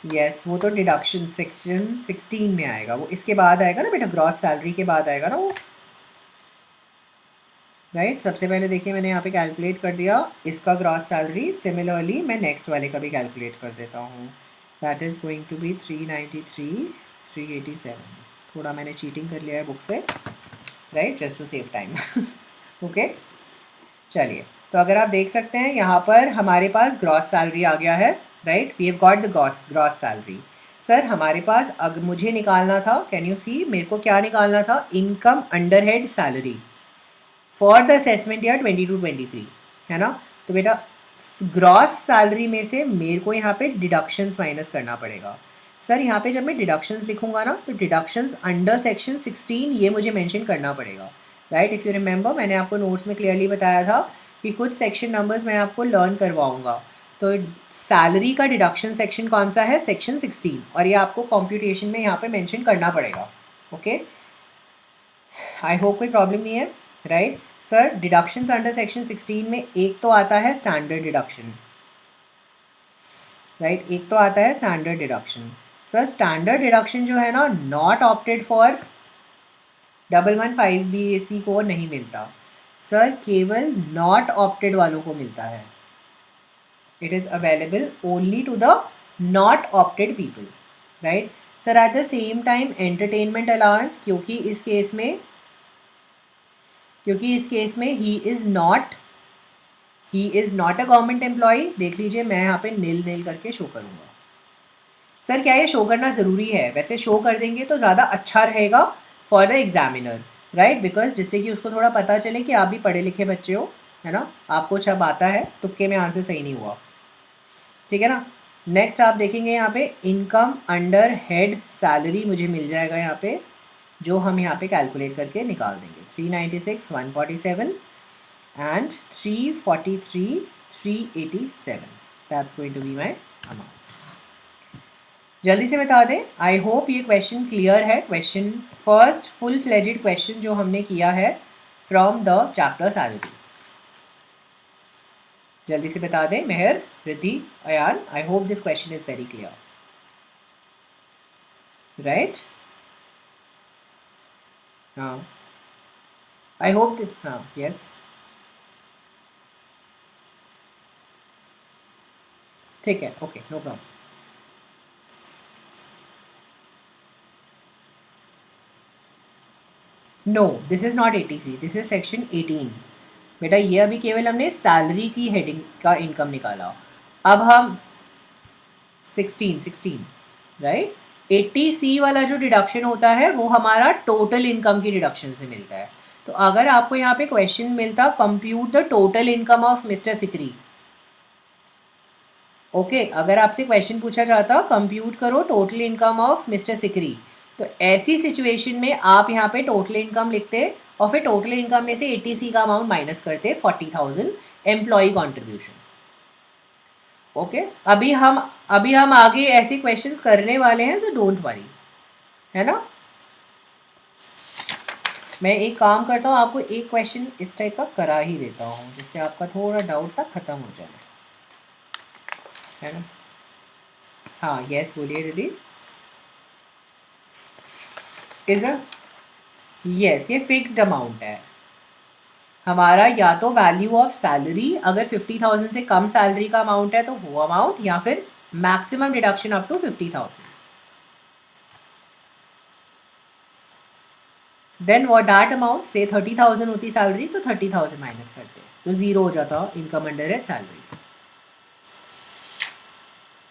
यस वो तो डिडक्शन सेक्शन 16 में आएगा, वो इसके बाद आएगा ना बेटा, ग्रॉस सैलरी के बाद आएगा ना वो, राइट? सबसे पहले देखिए मैंने यहाँ पे कैलकुलेट कर दिया इसका ग्रॉस सैलरी. सिमिलरली मैं नेक्स्ट वाले का भी कैलकुलेट कर देता हूँ. That is going to be 393 387. थोड़ा मैंने चीटिंग कर लिया है बुक से, right, just to save time. Okay चलिए, तो अगर आप देख सकते हैं यहाँ पर हमारे पास ग्रॉस सैलरी आ गया है, right? We have got the gross salary. Sir हमारे पास अगर मुझे निकालना था, कैन यू सी मेरे को क्या निकालना था? Income under head salary for the assessment year 22-23, है ना? तो बेटा ग्रॉस सैलरी में से मेरे को यहाँ पे डिडक्शंस माइनस करना पड़ेगा. सर यहाँ पे जब मैं डिडक्शंस लिखूंगा ना तो डिडक्शंस अंडर सेक्शन 16 ये मुझे मेंशन करना पड़ेगा, राइट? इफ़ यू रिमेंबर मैंने आपको नोट्स में क्लियरली बताया था कि कुछ सेक्शन नंबर्स मैं आपको लर्न करवाऊँगा. तो सैलरी का डिडक्शन सेक्शन कौन सा है? सेक्शन 16, और ये आपको कॉम्प्यूटेशन में यहाँ पे मेंशन करना पड़ेगा. ओके, आई होप कोई प्रॉब्लम नहीं है, right? Sir deduction under section 16 में एक तो आता है स्टैंडर्ड डिडक्शन, राइट? एक तो आता है standard deduction. Sir standard deduction जो है ना, नॉट ऑप्टेड फॉर 115 BAC को नहीं मिलता. सर केवल नॉट ऑप्टेड वालों को मिलता है. It is available only to the not opted people, right? Sir at the same time entertainment allowance, क्योंकि इस केस में he is not a government employee. देख लीजिए मैं यहाँ पे नील करके शो करूँगा. सर क्या ये शो करना ज़रूरी है? वैसे शो कर देंगे तो ज़्यादा अच्छा रहेगा for the examiner, right? Because जिससे कि उसको थोड़ा पता चले कि आप भी पढ़े लिखे बच्चे हो, है ना? आपको सब आता है, तुक्के में आंसर सही नहीं हुआ, ठीक है ना? नेक्स्ट आप देखेंगे यहाँ पे इनकम अंडर हेड सैलरी मुझे मिल जाएगा यहाँ पे, जो हम यहाँ पे कैलकुलेट करके निकाल देंगे. 396 147 and 343 387. That's going to be my amount. जल्दी से बता दें, आई होप ये क्वेश्चन क्लियर है. Question first full fledged question जो हमने किया है फ्रॉम द चैप्टर सैलरी. जल्दी से बता दें Mehar, Riddhi, Ayaan. I hope this question is very clear, right? हाँ आई होप, हाँ यस, ठीक है, okay, no problem. No this is not 80C, this is section 18. बेटा ये अभी केवल हमने सैलरी की हेडिंग का इनकम निकाला. अब हम 16 राइट? 80C वाला जो डिडक्शन होता है वो हमारा टोटल इनकम की डिडक्शन से मिलता है. तो अगर आपको यहाँ पे क्वेश्चन मिलता compute the total income of mister Sikri, okay, अगर आपसे क्वेश्चन पूछा जाता कंप्यूट करो total income of mister Sikri, तो ऐसी सिचुएशन में आप यहाँ पे टोटल इनकम लिखते और फिर टोटल इनकम में से 80C का अमाउंट माइनस करते 40,000 एम्प्लॉय कॉन्ट्रीब्यूशन. ओके, अभी हम आगे ऐसे क्वेश्चंस करने वाले हैं, तो डोंट वरी, है ना? मैं एक काम करता हूँ, आपको एक क्वेश्चन इस टाइप का करा ही देता हूँ जिससे आपका थोड़ा डाउट तक खत्म हो जाए, है ना? हाँ यस बोलिए दीदी. इज अ यस, ये फिक्स्ड अमाउंट है हमारा, या तो वैल्यू ऑफ सैलरी, अगर 50,000 से कम सैलरी का अमाउंट है तो वो अमाउंट, या फिर maximum deduction up to 50,000. Then what that amount से 30,000 होती सैलरी तो 30,000 माइनस करते तो जीरो हो जाता income under head salary.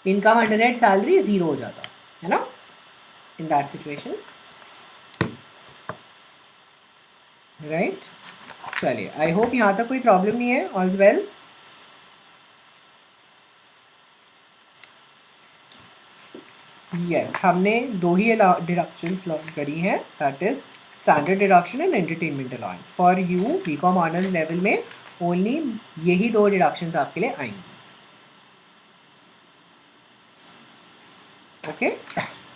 Income under head salary zero हो जाता है ना इन दैट सिचुएशन, राइट। चलिए, आई होप यहाँ तक कोई प्रॉब्लम नहीं है, ऑल्स वेल। यस, हमने दो ही डिडक्शंस करी हैं, that is standard deduction and entertainment allowance. For you BCom honours level में ओनली यही दो डिडक्शंस आपके लिए आएंगी, ओके।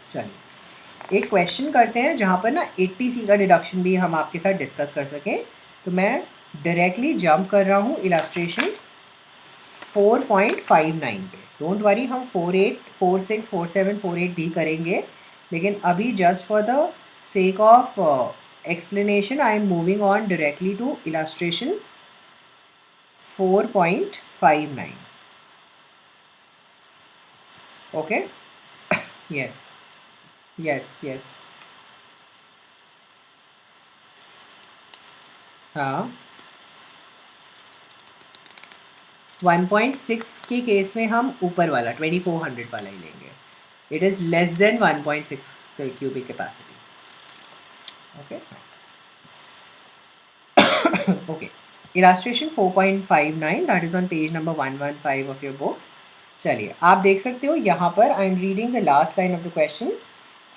चलिए एक क्वेश्चन करते हैं जहाँ पर ना 80C का डिडक्शन भी हम आपके साथ डिस्कस कर सकें। तो मैं डायरेक्टली जंप कर रहा हूँ इलास्ट्रेशन 4.59 पे। डोंट वरी, हम 48, 46, 47, 48 भी करेंगे, लेकिन अभी just for the sake of explanation I am moving on directly to illustration 4.59. okay, yes, yes, हाँ 1.6 के केस में हम ऊपर वाला 2400 वाला ही लेंगे, it is less than 1.6 cubic capacity, okay. okay, illustration 4.59 that is on page number 115 of your books. चलिए आप देख सकते हो यहाँ पर I am reading the last line of the question.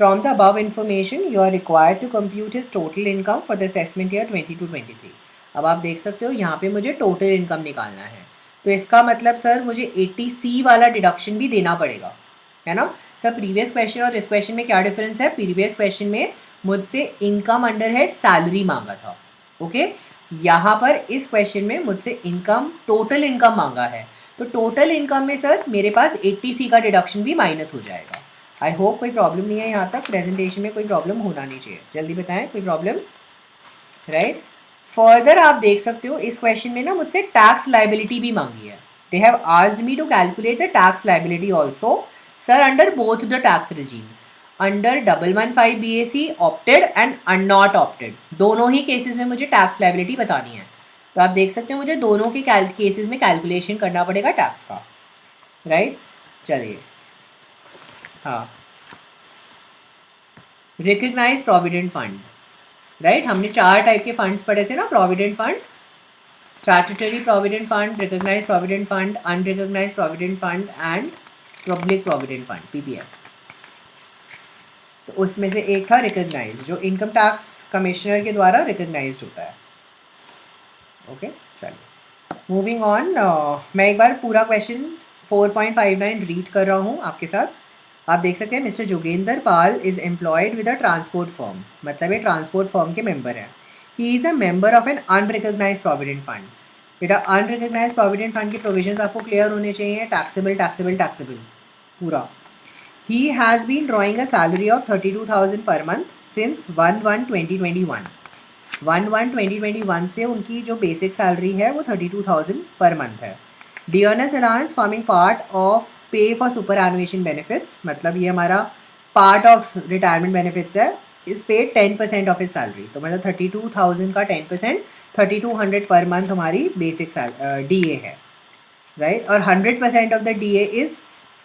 From the above information you are required to compute his total income for the assessment year 22-23। अब आप देख सकते हो यहाँ पे मुझे टोटल इनकम निकालना है, तो इसका मतलब सर मुझे 80C वाला डिडक्शन भी देना पड़ेगा, है ना सर। प्रीवियस क्वेश्चन और इस क्वेश्चन में क्या डिफरेंस है? प्रीवियस क्वेश्चन में मुझसे इनकम अंडर हेड सैलरी मांगा था, ओके। यहाँ पर इस क्वेश्चन में मुझसे इनकम, टोटल इनकम मांगा है, तो टोटल इनकम में सर मेरे पास 80C का डिडक्शन भी माइनस हो जाएगा। आई होप कोई प्रॉब्लम नहीं है यहाँ तक, प्रेजेंटेशन में कोई प्रॉब्लम होना नहीं चाहिए, जल्दी बताएं कोई प्रॉब्लम, राइट। फर्दर आप देख सकते हो इस क्वेश्चन में ना मुझसे टैक्स लाइबिलिटी भी मांगी है। They have asked me to calculate the tax liability also sir under both the tax regimes, under 115 BAC opted and not opted, दोनों ही केसेस में मुझे टैक्स लाइबिलिटी बतानी है। तो आप देख सकते हो मुझे दोनों के केसेस में कैलकुलेशन करना पड़ेगा टैक्स का, राइट। चलिए हाँ, रिकग्नाइज प्रोविडेंट फंड, राइट। हमने 4 टाइप के फंड्स पढ़े थे ना, provident fund, statutory provident fund, recognise provident fund, unrecognise provident fund and public provident fund, PPF। तो उसमें से एक था रिकग्नाइज, जो इनकम टैक्स कमिश्नर के द्वारा रिकग्नाइज्ड होता है, ओके। चलिए मूविंग ऑन, मैं एक बार पूरा क्वेश्चन 4.59 रीड कर रहा हूँ आपके साथ। आप देख सकते हैं Mr Jogendra Pal is employed with a transport firm, मतलब ये ट्रांसपोर्ट फर्म के मेंबर हैं। He is a member of an unrecognise provident fund. बेटा अनरिकग्नाइज प्रोविडेंट फंड के प्रोविजंस आपको क्लियर होने चाहिए, टैक्सेबल टैक्सेबल टैक्सेबल पूरा। He has been drawing a salary of 32,000 per month since 1/1/2021। 1/1/2021 से उनकी जो बेसिक सैलरी है वो 32,000 पर मंथ है। Dearness allowance forming part of पे फॉर सुपर एनुएशन बेनिफिट्स, मतलब ये हमारा पार्ट ऑफ रिटायरमेंट बेनिफिट्स है, इस पे 10% ऑफ इस सैलरी, तो मतलब 32,000 का 10% 3200 पर मंथ हमारी बेसिक DA है, राइट। और 100% of the DA is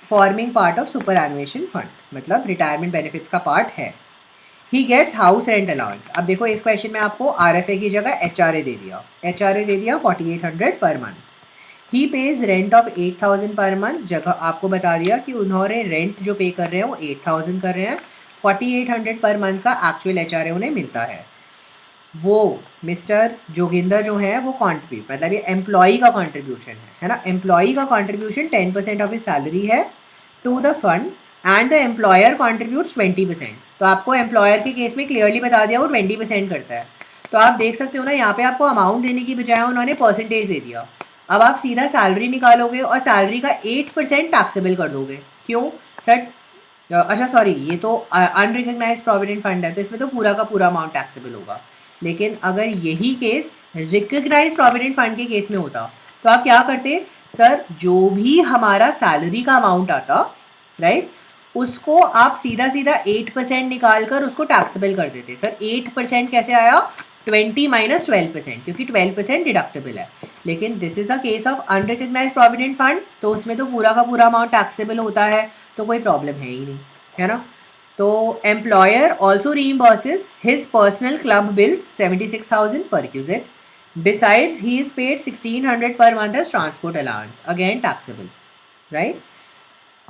forming part of superannuation fund, मतलब रिटायरमेंट बेनिफिट्स का पार्ट है। He gets house rent allowance. अब देखो इस क्वेश्चन में आपको RFA की जगह HRA दे दिया, HRA दे दिया 4800 per month. He page rent of 8,000 per month, जगह आपको बता दिया कि उन्होंने रेंट जो पे कर रहे हैं वो 8,000 कर रहे हैं, 4800 पर मंथ का एक्चुअल HRA उन्हें मिलता है। वो मिस्टर जोगिंदर जो है वो कॉन्ट्रीब्यूट, मतलब ये एम्प्लॉई का कॉन्ट्रीब्यूशन है ना, एम्प्लॉई का कॉन्ट्रीब्यूशन 10% ऑफ हिज सैलरी है to the fund and the employer contributes 20%। तो आपको एम्प्लॉयर के केस में क्लियरली बता दिया वो 20% करता है। तो आप देख सकते हो ना यहाँ पे आपको अमाउंट देने की बजाय उन्होंने परसेंटेज दे दिया। अब आप सीधा सैलरी निकालोगे और सैलरी का 8% टैक्सेबल कर दोगे, क्यों सर? अच्छा सॉरी, ये तो अनरिकग्नाइज प्रोविडेंट फंड है, तो इसमें तो पूरा का पूरा अमाउंट टैक्सेबल होगा। लेकिन अगर यही केस रिकग्नाइज प्रोविडेंट फंड के केस में होता तो आप क्या करते? सर जो भी हमारा सैलरी का अमाउंट आता, राइट, उसको आप सीधा सीधा 8% निकाल कर उसको टैक्सेबल कर देते। सर 8% कैसे आया? 20 माइनस 12%, क्योंकि 12% डिडक्टेबल है। लेकिन this is a case of unrecognised provident fund, तो उसमें तो पूरा का पूरा अमाउंट टैक्सेबल होता है, तो कोई प्रॉब्लम है ही नहीं, है ना। तो employer also reimburses his personal club bills 76,000 per QZ. Besides, he is paid 1,600 per month as transport allowance, again taxable, right?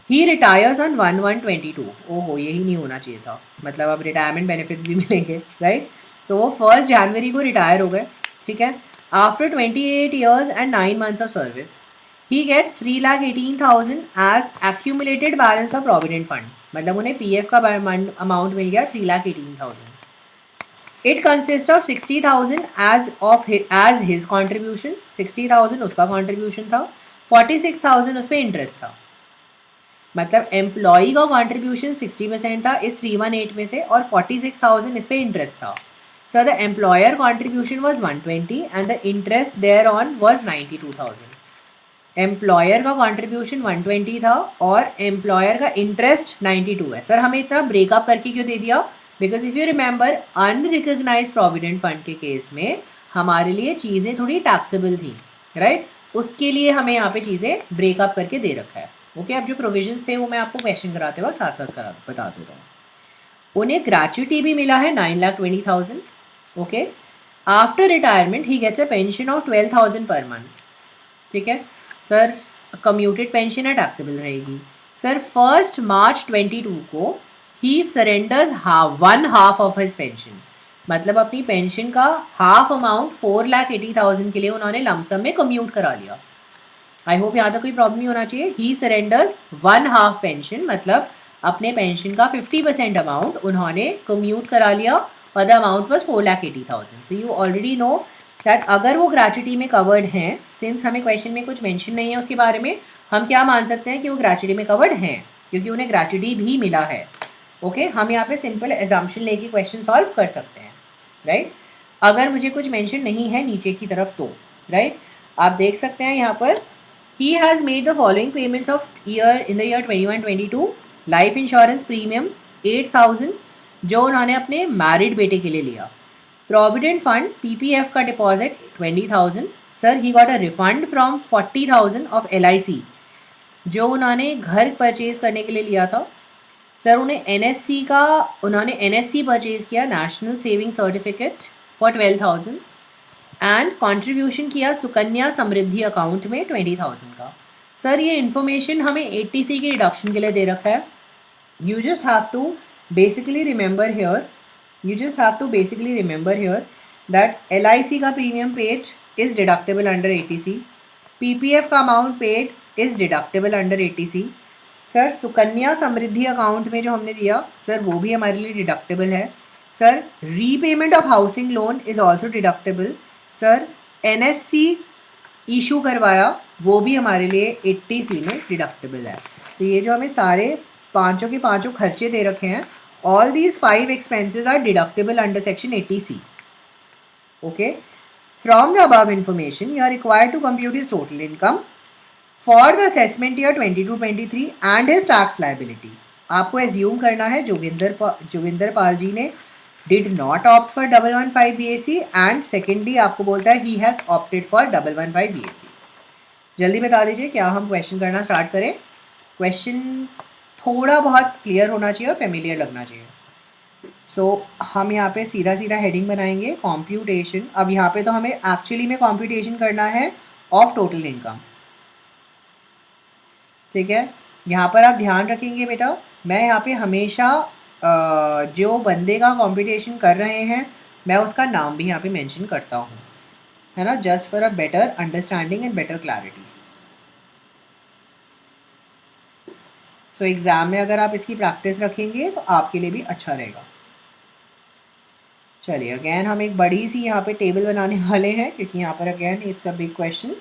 He retires on 1/1/22. ओहो, यही नहीं होना चाहिए था, मतलब अब रिटायरमेंट बेनिफिट्स भी मिलेंगे, राइट? तो वो 1 जनवरी को रिटायर हो गए, ठीक है। After 28 years and 9 months of service, he gets 3,18,000 as accumulated balance of provident fund. मतलब उन्हें PF का अमाउंट मिल गया 3,18,000. It consists of 60,000 as his contribution, 60,000 उसका contribution था, 46,000 उस पर इंटरेस्ट था। मतलब एम्प्लॉई का कॉन्ट्रीब्यूशन 60% था इस 318 में से, और 46,000 इस पे इंटरेस्ट था। So the employer contribution was 120 and the interest thereon was 92,000। Employer का कॉन्ट्रीब्यूशन 120 था और एम्प्लॉयर का इंटरेस्ट 92 है। सर हमें इतना ब्रेकअप करके क्यों दे दिया? Because if you remember unrecognised provident fund के केस में हमारे लिए चीज़ें थोड़ी टैक्सेबल थी, राइट? उसके लिए हमें यहाँ पे चीज़ें ब्रेकअप करके दे रखा है। ओके, अब जो प्रोविजंस थे वो मैं आपको क्वेश्चन कराते वक्त साथ साथ बता देता हूँ। उन्हें ग्रेच्युटी भी मिला है 9,20,000. Okay, after retirement he gets a pension of 12,000 per month, ठीक है सर। कम्यूटेड पेंशन है, टैक्सेबल रहेगी। सर 1 मार्च 22 को ही surrenders one half of his pension, मतलब अपनी पेंशन का हाफ अमाउंट 4,80,000 के लिए उन्होंने लमसम में कम्यूट करा लिया। आई होप यहाँ तक कोई प्रॉब्लम नहीं होना चाहिए। ही सरेंडर्स वन हाफ पेंशन, मतलब अपने पेंशन का 50% अमाउंट उन्होंने कम्यूट करा लिया और the amount was 4,80,000. So you already know that अगर वो ग्रेच्युटी में कवर्ड हैं, सिंस हमें क्वेश्चन में कुछ मेंशन नहीं है उसके बारे में, हम क्या मान सकते हैं कि वो ग्रेच्युटी में कवर्ड हैं क्योंकि उन्हें ग्रेच्युटी भी मिला है। ओके, हम यहाँ पे सिंपल एग्जाम्पशन लेके क्वेश्चन सॉल्व कर सकते हैं, राइट? अगर मुझे कुछ मेंशन नहीं है नीचे की तरफ तो, राइट? आप देख सकते हैं यहाँ पर he has made the following payments of in the year 21-22. Life insurance premium 8,000 जो उन्होंने अपने मैरिड बेटे के लिए लिया। प्रोविडेंट फंड PPF का deposit 20,000. Sir he got a refund from 40,000 of LIC जो उन्होंने घर परचेज करने के लिए लिया था। सर उन्होंने NSC परचेज किया, national saving certificate, for 12,000 and contribution किया सुकन्या समृद्धि अकाउंट में 20,000 का। सर ये इन्फॉर्मेशन हमें 80C की डिडक्शन के लिए दे रखा है। You just have to basically remember here that LIC का premium paid is deductible under 80C, PPF का amount paid is deductible under 80C। Sir Sukanya Samriddhi account में जो हमने दिया सर वो भी हमारे लिए डिडक्टेबल है। Sir repayment of housing loan is also deductible. Sir NSC issue करवाया वो भी हमारे लिए 80C में डिडक्टेबल है। तो ये जो हमें सारे पांचों के पांचों खर्चे दे रखे हैं, all these 5 expenses are deductible under section 80C. Okay, from the above information you are required to compute his total income for the assessment year 22-23 and his tax liability. आपको एज्यूम करना है जोगिंदर पाल जी ने did not opt for 115 BAC and secondly आपको बोलता है he has opted for 115 BAC. जल्दी बता दीजिए क्या हम क्वेश्चन करना स्टार्ट करें। क्वेश्चन थोड़ा बहुत क्लियर होना चाहिए और फेमिलियर लगना चाहिए। सो हम यहाँ पे सीधा सीधा हेडिंग बनाएंगे कॉम्प्यूटेशन। अब यहाँ पे तो हमें एक्चुअली में कॉम्प्यूटेशन करना है ऑफ टोटल इनकम, ठीक है। यहाँ पर आप ध्यान रखेंगे बेटा, मैं यहाँ पे हमेशा जो बंदे का कॉम्पिटिशन कर रहे हैं मैं उसका नाम भी यहाँ पे मेंशन करता हूँ, है ना, just for a better understanding and better clarity. So exam में अगर आप इसकी प्रैक्टिस रखेंगे तो आपके लिए भी अच्छा रहेगा। चलिए अगेन हम एक बड़ी सी यहाँ पे टेबल बनाने वाले हैं क्योंकि यहाँ पर again it's a big question,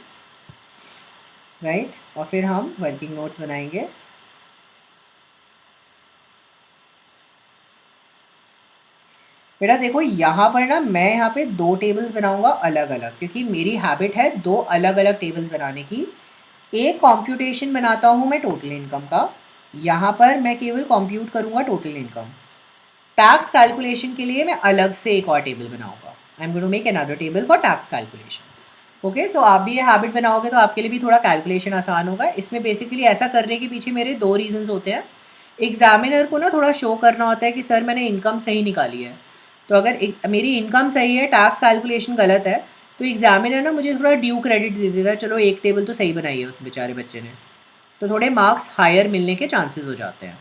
right? और फिर हम वर्किंग नोट्स बनाएंगे। बेटा देखो यहाँ पर ना मैं यहाँ पे 2 टेबल्स बनाऊंगा अलग अलग, क्योंकि मेरी हैबिट है 2 अलग अलग टेबल्स बनाने की। एक कॉम्प्यूटेशन बनाता हूँ मैं टोटल इनकम का, यहाँ पर मैं केवल कॉम्प्यूट करूँगा टोटल इनकम। टैक्स कैलकुलेशन के लिए मैं अलग से एक और टेबल बनाऊँगा, I am going to make another table for tax calculation. Okay, so आप भी ये हैबिट बनाओगे तो आपके लिए भी थोड़ा कैलकुलेशन आसान होगा। इसमें बेसिकली ऐसा करने के पीछे मेरे दो रीजंस होते हैं। एग्जामिनर को ना थोड़ा शो करना होता है कि सर मैंने इनकम सही निकाली है। तो अगर मेरी इनकम सही है, टैक्स कैलकुलेशन गलत है, तो एग्जामिनर ना मुझे थोड़ा ड्यू क्रेडिट दे देता है, चलो एक टेबल तो सही बनाई है उस बेचारे बच्चे ने, तो थोड़े मार्क्स हायर मिलने के चांसेस हो जाते हैं,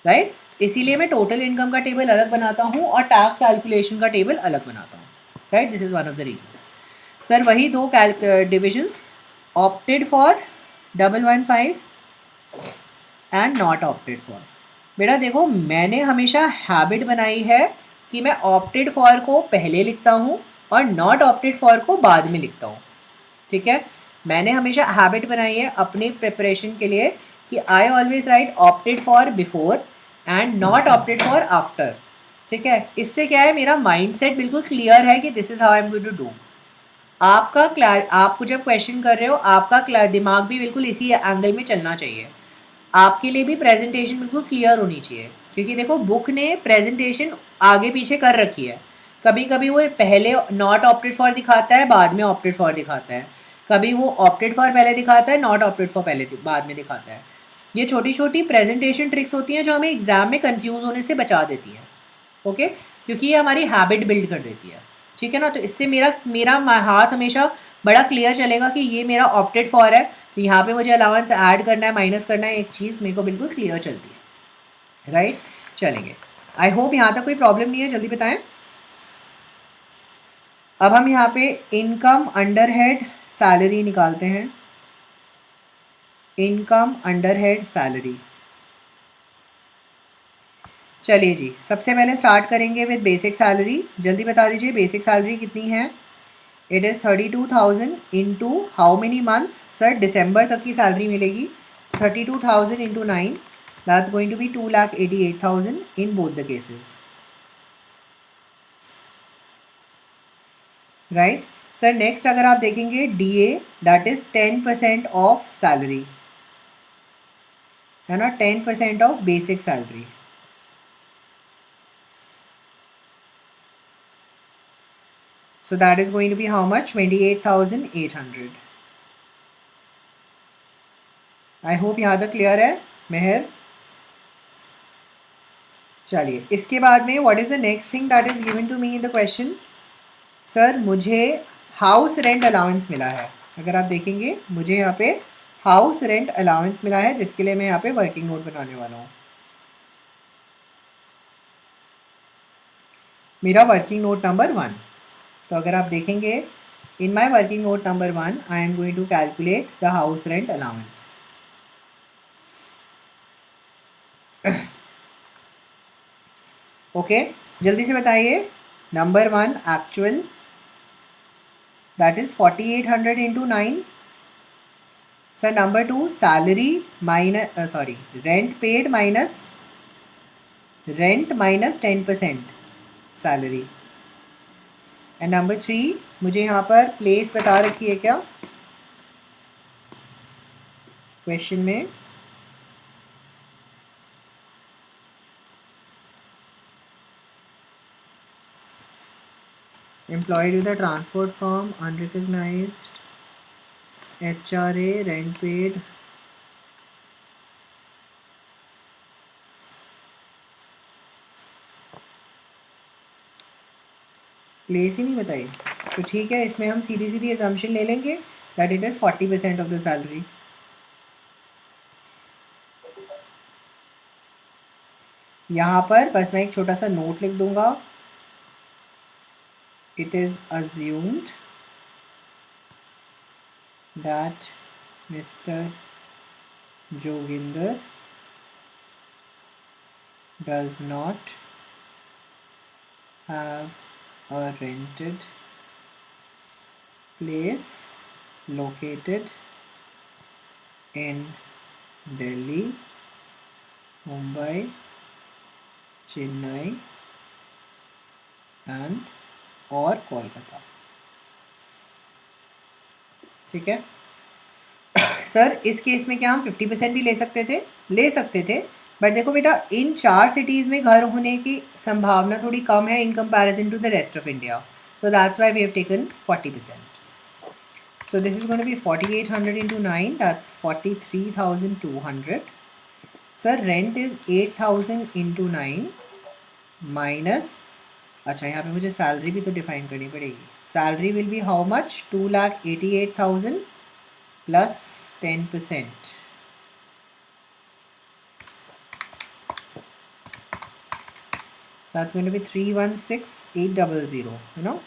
राइट। इसीलिए मैं टोटल इनकम का टेबल अलग बनाता हूँ और टैक्स कैलकुलेशन का टेबल अलग बनाता हूँ, right. This is one of the reason. Sir वही दो divisions, opted for 115 and not opted for. बेटा देखो, मैंने हमेशा हैबिट बनाई है कि मैं ऑप्टेड फॉर को पहले लिखता हूँ और नॉट ऑप्टेड फॉर को बाद में लिखता हूँ, ठीक है। मैंने हमेशा हैबिट बनाई है अपनी प्रिपरेशन के लिए कि I always right opted for before and not opted for after, ठीक है। इससे क्या है, मेरा माइंडसेट बिल्कुल क्लियर है कि this is how I am going to do. आपको जब क्वेश्चन कर रहे हो, आपका दिमाग भी बिल्कुल इसी एंगल में चलना चाहिए। आपके लिए भी प्रेजेंटेशन बिल्कुल क्लियर होनी चाहिए, क्योंकि देखो बुक ने प्रेजेंटेशन आगे पीछे कर रखी है। कभी कभी वो पहले नॉट ऑप्टेड फॉर दिखाता है, बाद में ऑप्टेड फॉर दिखाता है। कभी वो ऑप्टेड फॉर पहले दिखाता है, नॉट ऑप्टेड फॉर पहले बाद में दिखाता है। ये छोटी छोटी प्रेजेंटेशन ट्रिक्स होती हैं जो हमें एग्जाम में कंफ्यूज होने से बचा देती हैं, ओके, क्योंकि ये हमारी हैबिट बिल्ड कर देती है, ठीक है ना। तो इससे मेरा मेरा हाथ हमेशा बड़ा क्लियर चलेगा कि ये मेरा ऑप्टेड फॉर है, तो यहाँ पे मुझे अलाउंस ऐड करना है, माइनस करना है, एक चीज़ मेरे को बिल्कुल क्लियर चलती है, राइट। चलेंगे, आई होप यहाँ तक कोई प्रॉब्लम नहीं है, जल्दी बताएं। अब हम यहाँ पे इनकम अंडर हेड सैलरी निकालते हैं। इनकम अंडर हेड सैलरी, चलिए जी, सबसे पहले स्टार्ट करेंगे विद बेसिक सैलरी। जल्दी बता दीजिए बेसिक सैलरी कितनी है। It is 32,000 into how many months. Sir दिसंबर तक की सैलरी मिलेगी। 32,000 into 9, that's going to be 2,88,000 in both the cases, right. Sir next अगर आप देखेंगे DA, that is 10% of salary, है ना, 10% of basic salary. So that is going to be how much? 28,800. I hope यहाँ तक clear है मेहर। चलिए, इसके बाद में what is the next thing that is given to me in the question. Sir मुझे हाउस रेंट अलाउंस मिला है। अगर आप देखेंगे मुझे यहाँ पे हाउस रेंट अलाउंस मिला है, जिसके लिए मैं यहाँ पे वर्किंग नोट बनाने वाला हूँ। मेरा वर्किंग नोट नंबर 1, तो अगर आप देखेंगे in my working note number 1 I am going to calculate the house rent allowance. Okay, जल्दी से बताइए। Number 1 actual, that is 4800 into 9। Sir number 2 salary minus rent paid minus rent minus 10% salary. And number 3 मुझे यहाँ पर place बता रखी है क्या क्वेश्चन में। Employed with a transport firm, unrecognized, HRA, rent paid, place ही नहीं बताई, तो ठीक है, इसमें हम सीधी सीधी assumption ले लेंगे that it is 40% of the salary. यहाँ पर बस मैं एक छोटा सा नोट लिख दूंगा। It is assumed that Mr. Joginder does not have a rented place located in Delhi, Mumbai, Chennai and और कोलकाता, ठीक है। सर इस केस में क्या हम 50% भी ले सकते थे, बट देखो बेटा, इन 4 सिटीज़ में घर होने की संभावना थोड़ी कम है in comparison to the rest of India. So that's why we have taken 40%. So this is going to be 4800 into 9, that's 43,200. Sir, rent is 8,000 into 9 minus, अच्छा यहाँ पे मुझे सैलरी भी तो डिफाइन करनी पड़ेगी. Salary will be how much? 2,88,000 plus 10%. That's going to be 316,800, you know.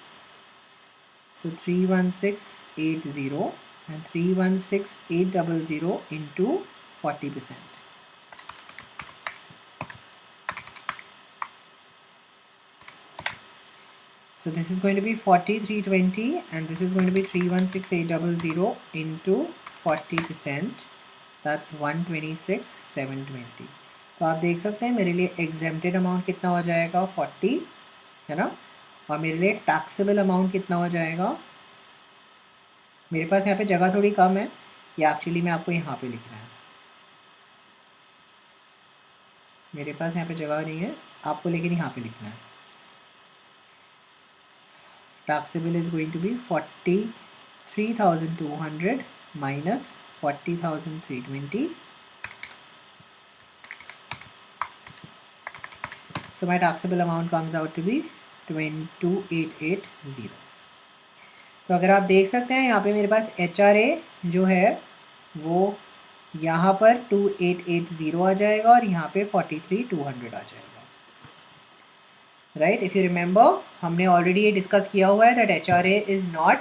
So 316,800 and 316,800 into 40%. So this is going to be 4320 and this is going to be 316,800 into 40%. That's 126,720. तो आप देख सकते हैं मेरे लिए एग्जेम्प्टेड अमाउंट कितना हो जाएगा 40, है ना, और मेरे लिए टैक्सेबल अमाउंट कितना हो जाएगा. मेरे पास यहाँ पे जगह थोड़ी कम है, या एक्चुअली में आपको यहाँ पे लिखना है. मेरे पास यहाँ पे जगह नहीं है आपको, लेकिन यहाँ पे लिखना है. Taxable is going to be 43,200 minus 40,320. So my taxable amount comes out to be 22,880. तो अगर आप देख सकते हैं यहाँ पे मेरे पास HRA जो है वो यहाँ पर 2880 आ जाएगा और यहाँ पे 43,200 आ जाएगा. राइट, इफ़ यू रिमेंबर हमने ऑलरेडी ये डिस्कस किया हुआ है that HRA is not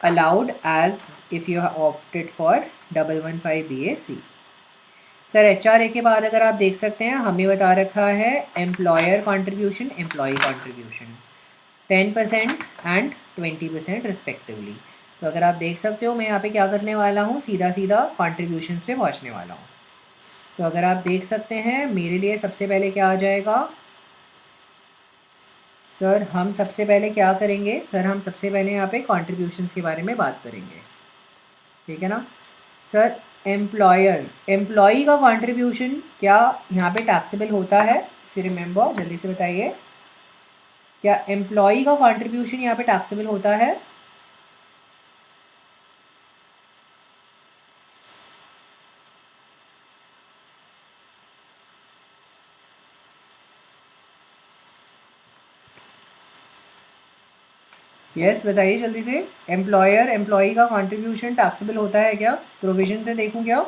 allowed as if you have opted for 115 BAC. Sir HRA के बाद अगर आप देख सकते हैं हमें बता रखा है employer contribution, employee contribution 10% and 20% respectively. तो अगर आप देख सकते हो मैं यहाँ पे क्या करने वाला हूँ, सीधा सीधा कॉन्ट्रीब्यूशंस पे पहुँचने वाला हूँ. तो अगर आप देख सकते हैं मेरे लिए सबसे पहले क्या आ जाएगा. सर हम सबसे पहले क्या करेंगे, सर हम सबसे पहले यहाँ पे कॉन्ट्रीब्यूशंस के बारे में बात करेंगे, ठीक है ना. सर एम्प्लॉई का कॉन्ट्रीब्यूशन क्या यहाँ पे टैक्सेबल होता है? फिर रिमेंबर जल्दी से बताइए, क्या एम्प्लॉई का कॉन्ट्रीब्यूशन यहाँ पे टैक्सेबल होता है? यस बताइए जल्दी से. एम्प्लॉई का कॉन्ट्रीब्यूशन टैक्सेबल होता है क्या? प्रोविजन पे देखूं क्या?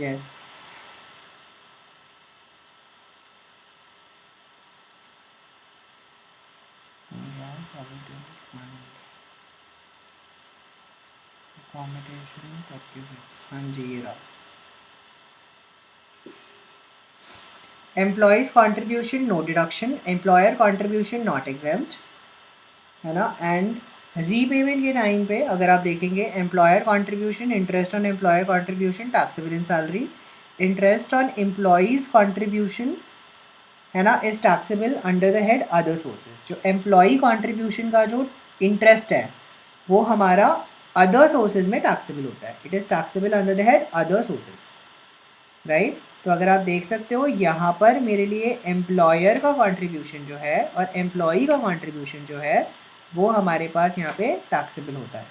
यस हाँ जी ये रहा. Employees contribution no deduction, employer contribution not exempt, है ना. एंड रीपेमेंट के टाइम पे अगर आप देखेंगे employer contribution, interest on employer contribution taxable in salary, interest on employees contribution है ना is taxable under the head other sources. जो एम्प्लॉई कॉन्ट्रीब्यूशन का जो इंटरेस्ट है वो हमारा अदर सोर्सेज में टैक्सेबल होता है. It is taxable under the head other sources, right. तो अगर आप देख सकते हो यहाँ पर मेरे लिए एम्प्लॉयर का कंट्रीब्यूशन जो है और एम्प्लॉई का कंट्रीब्यूशन जो है वो हमारे पास यहाँ पे टैक्सेबल होता है.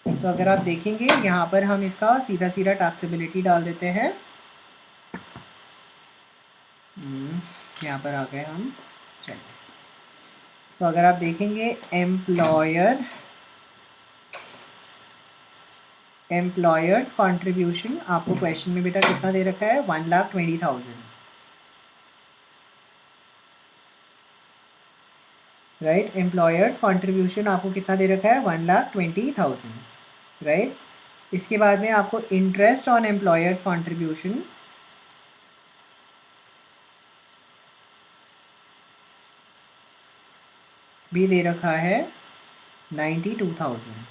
तो अगर आप देखेंगे यहाँ पर हम इसका सीधा सीधा टैक्सेबिलिटी डाल देते हैं. यहाँ पर आ गए हम. चलिए, तो अगर आप देखेंगे एम्प्लॉयर्स कॉन्ट्रीब्यूशन आपको क्वेश्चन में बेटा कितना दे रखा है? 1,20,000, राइट. एम्प्लॉयर्स कॉन्ट्रीब्यूशन आपको कितना दे रखा है? 1,20,000, राइट. इसके बाद में आपको इंटरेस्ट ऑन एम्प्लॉयर्स कॉन्ट्रीब्यूशन भी दे रखा है 92,000.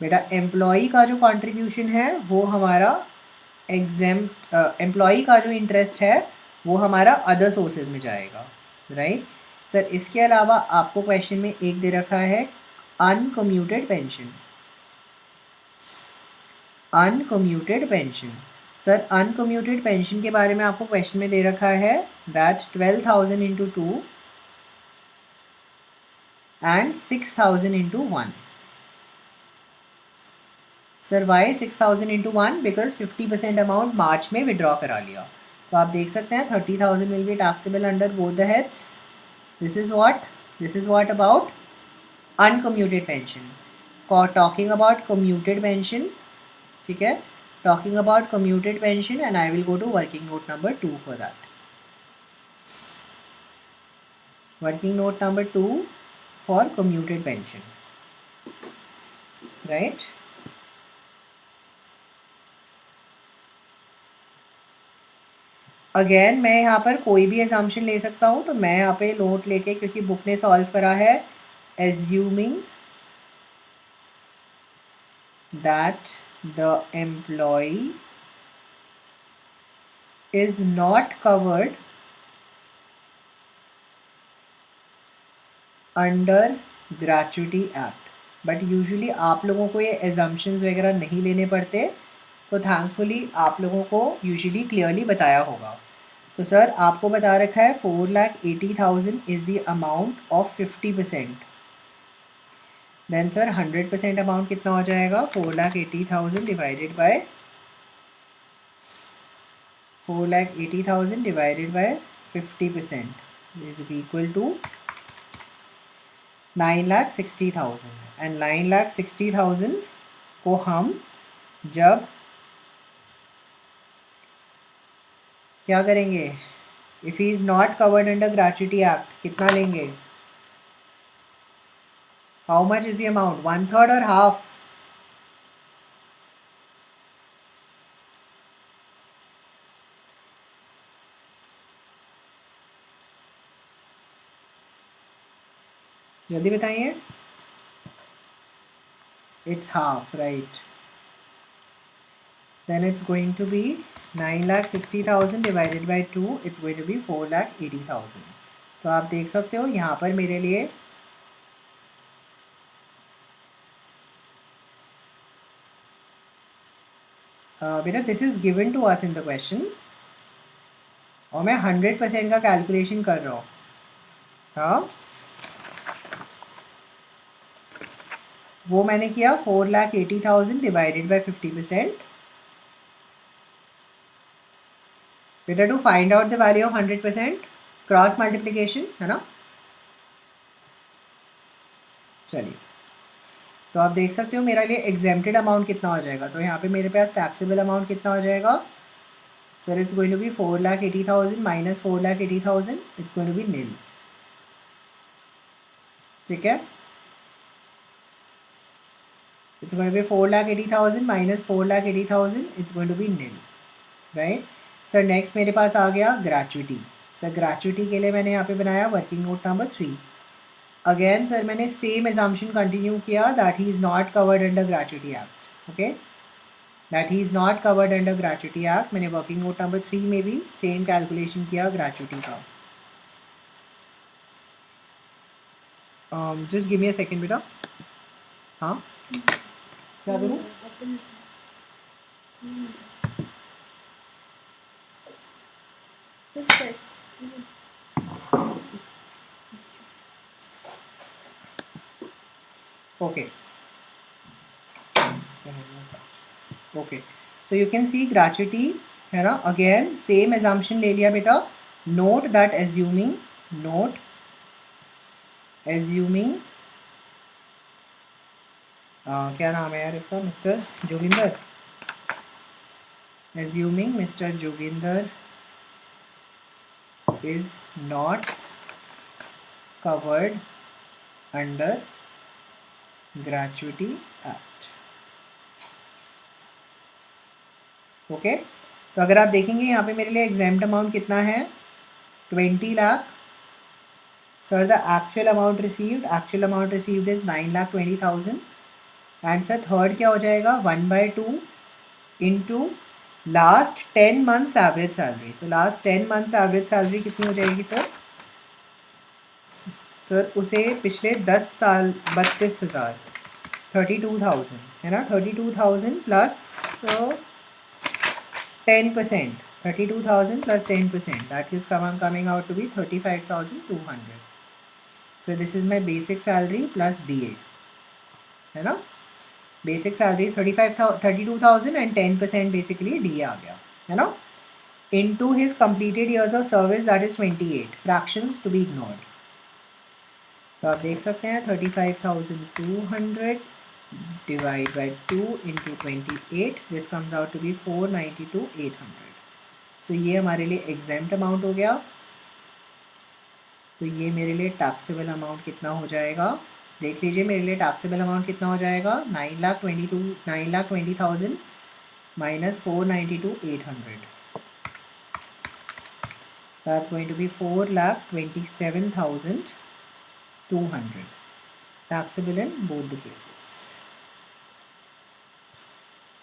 बेटा एम्प्लॉई का जो कंट्रीब्यूशन है वो हमारा एग्जेम्प्ट, एम्प्लॉई का जो इंटरेस्ट है वो हमारा अदर सोर्सेज में जाएगा, राइट. सर इसके अलावा आपको क्वेश्चन में एक दे रखा है uncommuted pension, uncommuted pension. Sir uncommuted pension के बारे में आपको क्वेश्चन में दे रखा है that 12,000 into 2 and 6,000 into 1। Sir why 6,000 into 1? Because 50% amount March में विड्रॉ करा लिया। तो आप देख सकते हैं 30,000 will be taxable under both the heads. This is what about uncommuted pension. Talking about commuted pension, ठीक है, talking about commuted pension, and I will go to working note number 2 for that. Working note number 2 for commuted pension, right? Again मैं यहाँ पर कोई भी assumption ले सकता हूँ, तो मैं यहाँ पे नोट लेके, क्योंकि बुक ने सॉल्व करा है, assuming that the employee is not covered under gratuity act. But usually आप लोगों को ये एजम्पशंस वगैरह नहीं लेने पड़ते, तो थैंकफुली आप लोगों को यूजुअली क्लियरली बताया होगा। तो सर आपको बता रखा है 4,80,000 is the amount of 50%। Then sir 100% amount कितना हो जाएगा? 4,80,000 divided by 4,80,000 divided by 50% is equal to 9,60,000। And 9,60,000 को हम जब क्या करेंगे, if he is not covered under gratuity act, कितना लेंगे? How much is the amount? 1/3 और हाफ? जल्दी बताइए। It's half, right. then it's going to be 9,60,000 divided by 2, it's going to be 4,80,000। तो आप देख सकते हो यहाँ पर मेरे लिए बेटा this is given to us in the question, और मैं 100% का कैलकुलेशन कर रहा हूँ। हाँ, वो मैंने किया 4,80,000 डिवाइडेड बाय 50%। बेटा to find out the value of 100% cross multiplication है ना। चलिए, तो आप देख सकते हो मेरे लिए एग्जेम्प्टेड अमाउंट कितना हो जाएगा। तो यहाँ पे मेरे पास टैक्सेबल अमाउंट कितना हो जाएगा? Sir it's going to be 4,80,000 minus 4,80,000, it's going to be nil. ठीक है, it's going to be 4,80,000 minus 4,80,000, it's going to be nil, right. Sir next मेरे पास आ गया ग्रेचुटी। सर ग्रेचुटी के लिए मैंने यहाँ पे बनाया working note number 3। Again sir मैंने सेम एजम्पशन कंटिन्यू किया that he is not covered under gratuity act. Okay, that he is not covered under gratuity act. मैंने वर्किंग नोट नंबर 3 में भी सेम कैलकुलेशन किया ग्रेचुटी का। Just give me a second बेटा। हाँ क्या करूँ? Okay okay, so you can C gratuity है ना। अगेन सेम एजम्पशन ले लिया बेटा। Note that assuming, note assuming क्या नाम है यार इसका, mister Joginder. Assuming mister Joginder is not covered under gratuity act. Okay, तो अगर आप देखेंगे यहाँ पे मेरे लिए एग्जाम्प्ट अमाउंट कितना है? 20 lakh. Sir the actual amount received is 9,20,000। And sir third क्या हो जाएगा? 1/2 into last 10 months average salary. तो लास्ट 10 मंथ्स एवरेज सैलरी कितनी हो जाएगी सर? सर उसे पिछले 10 साल 32,000 32,000 है ना, 32,000 plus 10%, 32,000 plus 10%, that is coming out to be 35,200. So this is my basic salary plus DA, है ना. Basic salary is 32,000 and 10% basically DA आ गया, है ना. Into his completed years of service, that is 28. Fractions to be ignored. तो आप देख सकते हैं 35,200 divide by 2 into 28, this comes out to be 492,800. तो ये हमारे लिए एग्जाम्प्ट अमाउंट हो गया. तो ये मेरे लिए टैक्सेबल अमाउंट कितना हो जाएगा, देख लीजिए. मेरे लिए टैक्सेबल अमाउंट कितना हो जाएगा, 9,20,000 minus 492,800. That's going to be 4,27,200. Taxable in both the cases.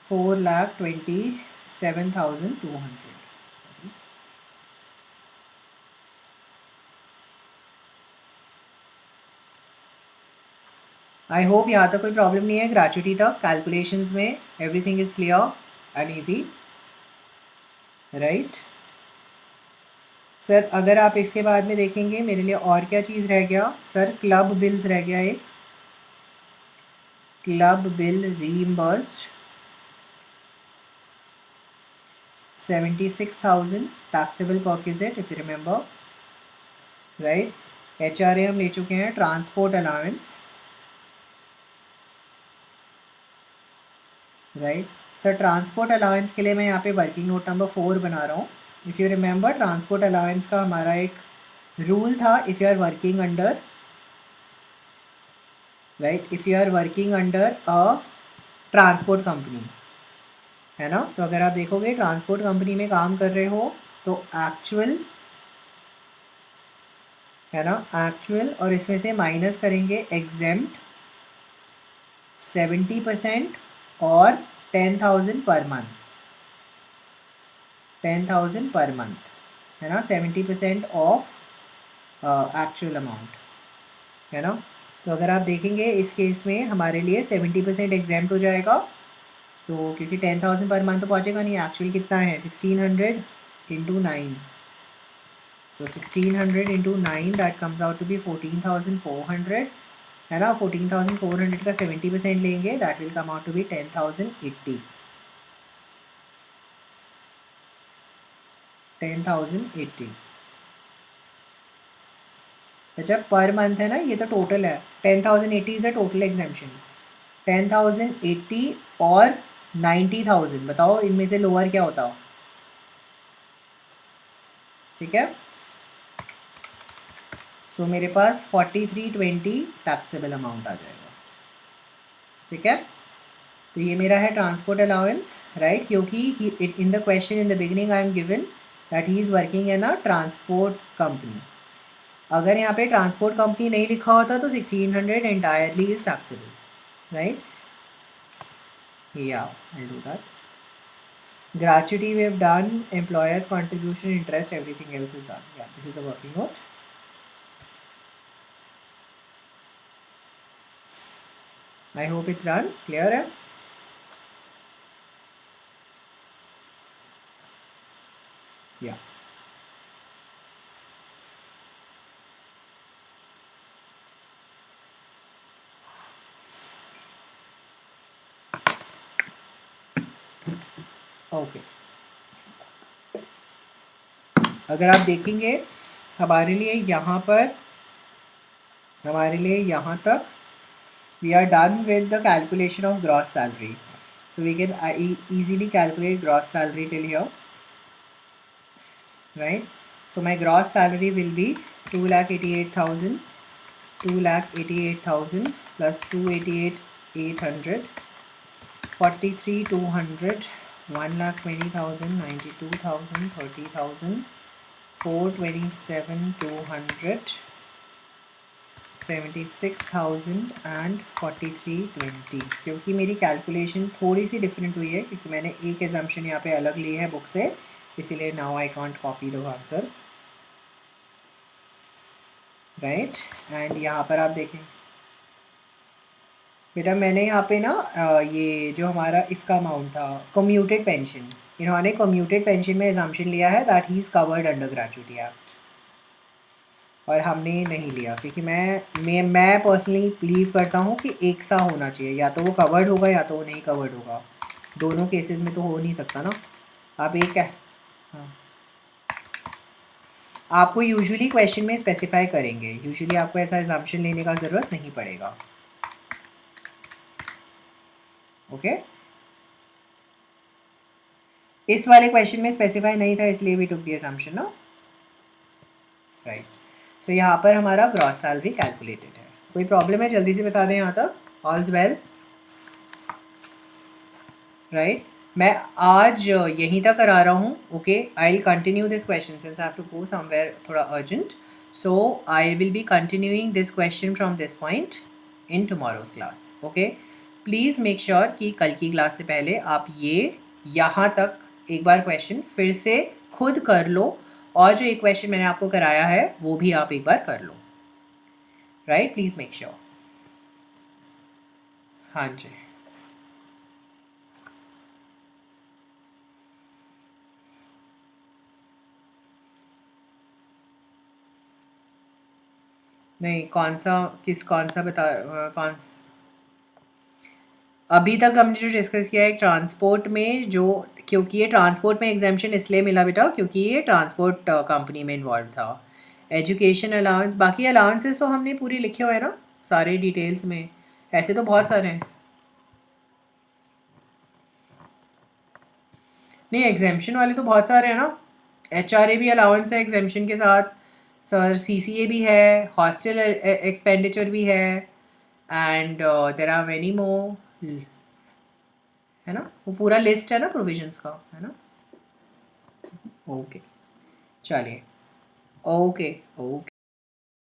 4,27,200. आई होप यहाँ तक कोई प्रॉब्लम नहीं है. ग्रेचुइटी तक कैलकुलेशंस में everything is clear and easy, right. Sir अगर आप इसके बाद में देखेंगे मेरे लिए और क्या चीज़ रह गया, सर क्लब बिल्स रह गया. एक club bill reimbursed 76,000 taxable perquisite if you remember, right. HRA हम ले चुके हैं. Transport allowance, right. Sir transport allowance के लिए मैं यहाँ पे वर्किंग नोट नंबर 4 बना रहा हूँ. If you remember transport allowance का हमारा एक रूल था, if you are working under, right, if you are working under a transport company, है ना. तो अगर आप देखोगे ट्रांसपोर्ट कंपनी में काम कर रहे हो तो एक्चुअल, है ना, एक्चुअल, और इसमें से माइनस करेंगे एग्जेम्प्ट 70% और 10,000 पर मंथ, 10,000 पर मंथ, है ना. 70% ऑफ एक्चुअल अमाउंट, है ना. तो अगर आप देखेंगे इस केस में हमारे लिए 70% एग्जाम्प्ट हो जाएगा. तो क्योंकि 10,000 पर मंथ तो पहुँचेगा नहीं. एक्चुअल कितना है 1600 into 9. So 1600 into 9 that comes out to be 14,400, है ना. 14,400 का 70% लेंगे, that will come out to be 10,080. 10,080. अच्छा पर मंथ है ना, ये तो टोटल है. 10,080 इज द टोटल एग्जेम्पशन. 10,080 और 90,000, बताओ इनमें से लोअर क्या होता हो. ठीक है. सो मेरे पास 4320 टैक्सेबल अमाउंट आ जाएगा. ठीक है. तो ये मेरा है ट्रांसपोर्ट अलाउंस, राइट. क्योंकि in the question in the beginning I am given that he is working in a transport company. अगर यहाँ पे ट्रांसपोर्ट कंपनी नहीं लिखा होता तो 1600 entirely is taxable, right. Yeah, I'll do that. Gratuity we have done, employers contribution, interest, everything else is done. Yeah, this is the working note. I hope it's done. Clear है? Yeah. Okay. अगर आप देखेंगे हमारे लिए यहाँ तक we are done with the calculation of gross salary. So we can easily calculate gross salary till here, right. So my gross salary will be 2,88,000, 2,88,000 plus 288,800, 43,200, 1,20,000, 92,000, 30,000, 427,200, 76,000 and 4320. क्योंकि मेरी कैलकुलेशन थोड़ी सी डिफरेंट हुई है क्योंकि मैंने एक एजम्पशन यहाँ पे अलग ली है बुक से, इसीलिए now I can't copy the answer. Right. And यहाँ पर आप देखें बेटा, मैंने यहाँ पे ना ये जो हमारा इसका अमाउंट था कम्यूटेड पेंशन, इन्होंने कम्यूटेड पेंशन में एजम्पशन लिया है that he is covered under gratuity act, और हमने नहीं लिया क्योंकि मैं पर्सनली बिलीव करता हूँ कि एक सा होना चाहिए, या तो वो कवर्ड होगा या तो वो नहीं कवर्ड होगा, दोनों केसेस में तो हो नहीं सकता ना। आप एक है, हाँ, आपको यूजुअली क्वेश्चन में स्पेसिफाई करेंगे, यूजुअली आपको ऐसा एजम्पशन लेने का ज़रूरत नहीं पड़ेगा। ओके, इस वाले क्वेश्चन में स्पेसिफाई नहीं था इसलिए वी टुक द असम्पशन ना, राइट। सो यहाँ पर हमारा ग्रॉस सैलरी कैलकुलेटेड है। कोई प्रॉब्लम है जल्दी से बता दें यहाँ तक, ऑल्स वेल, राइट। मैं आज यहीं तक करा रहा हूँ। Okay, I will continue this question since I have to go somewhere थोड़ा urgent, so I will be continuing this question from this point in tomorrow's class. Okay, please make sure कि कल की क्लास से पहले आप ये यहाँ तक एक बार क्वेश्चन फिर से खुद कर लो, और जो एक क्वेश्चन मैंने आपको कराया है वो भी आप एक बार कर लो, राइट, प्लीज़ मेक श्योर। हाँ जी, नहीं कौन सा, कौन सा बता, कौन, अभी तक हमने जो डिस्कस किया है ट्रांसपोर्ट में, जो, क्योंकि ये ट्रांसपोर्ट में एग्जामेशन इसलिए मिला बेटा क्योंकि ये ट्रांसपोर्ट कंपनी में इन्वॉल्व था। एजुकेशन अलाउंस, बाकी अलाउंसेस तो हमने पूरी लिखे हुए हैं ना सारे डिटेल्स में, ऐसे तो बहुत सारे हैं। नहीं, एग्जामेशन वाले तो बहुत सारे हैं ना, HRA भी अलाउंस है एग्जामेशन के साथ, सर CCA भी है, हॉस्टल एक्सपेंडिचर भी है, and there are many more, है ना, वो पूरा लिस्ट है ना प्रोविजंस का, है ना। ओके, चलिए, ओके ओके।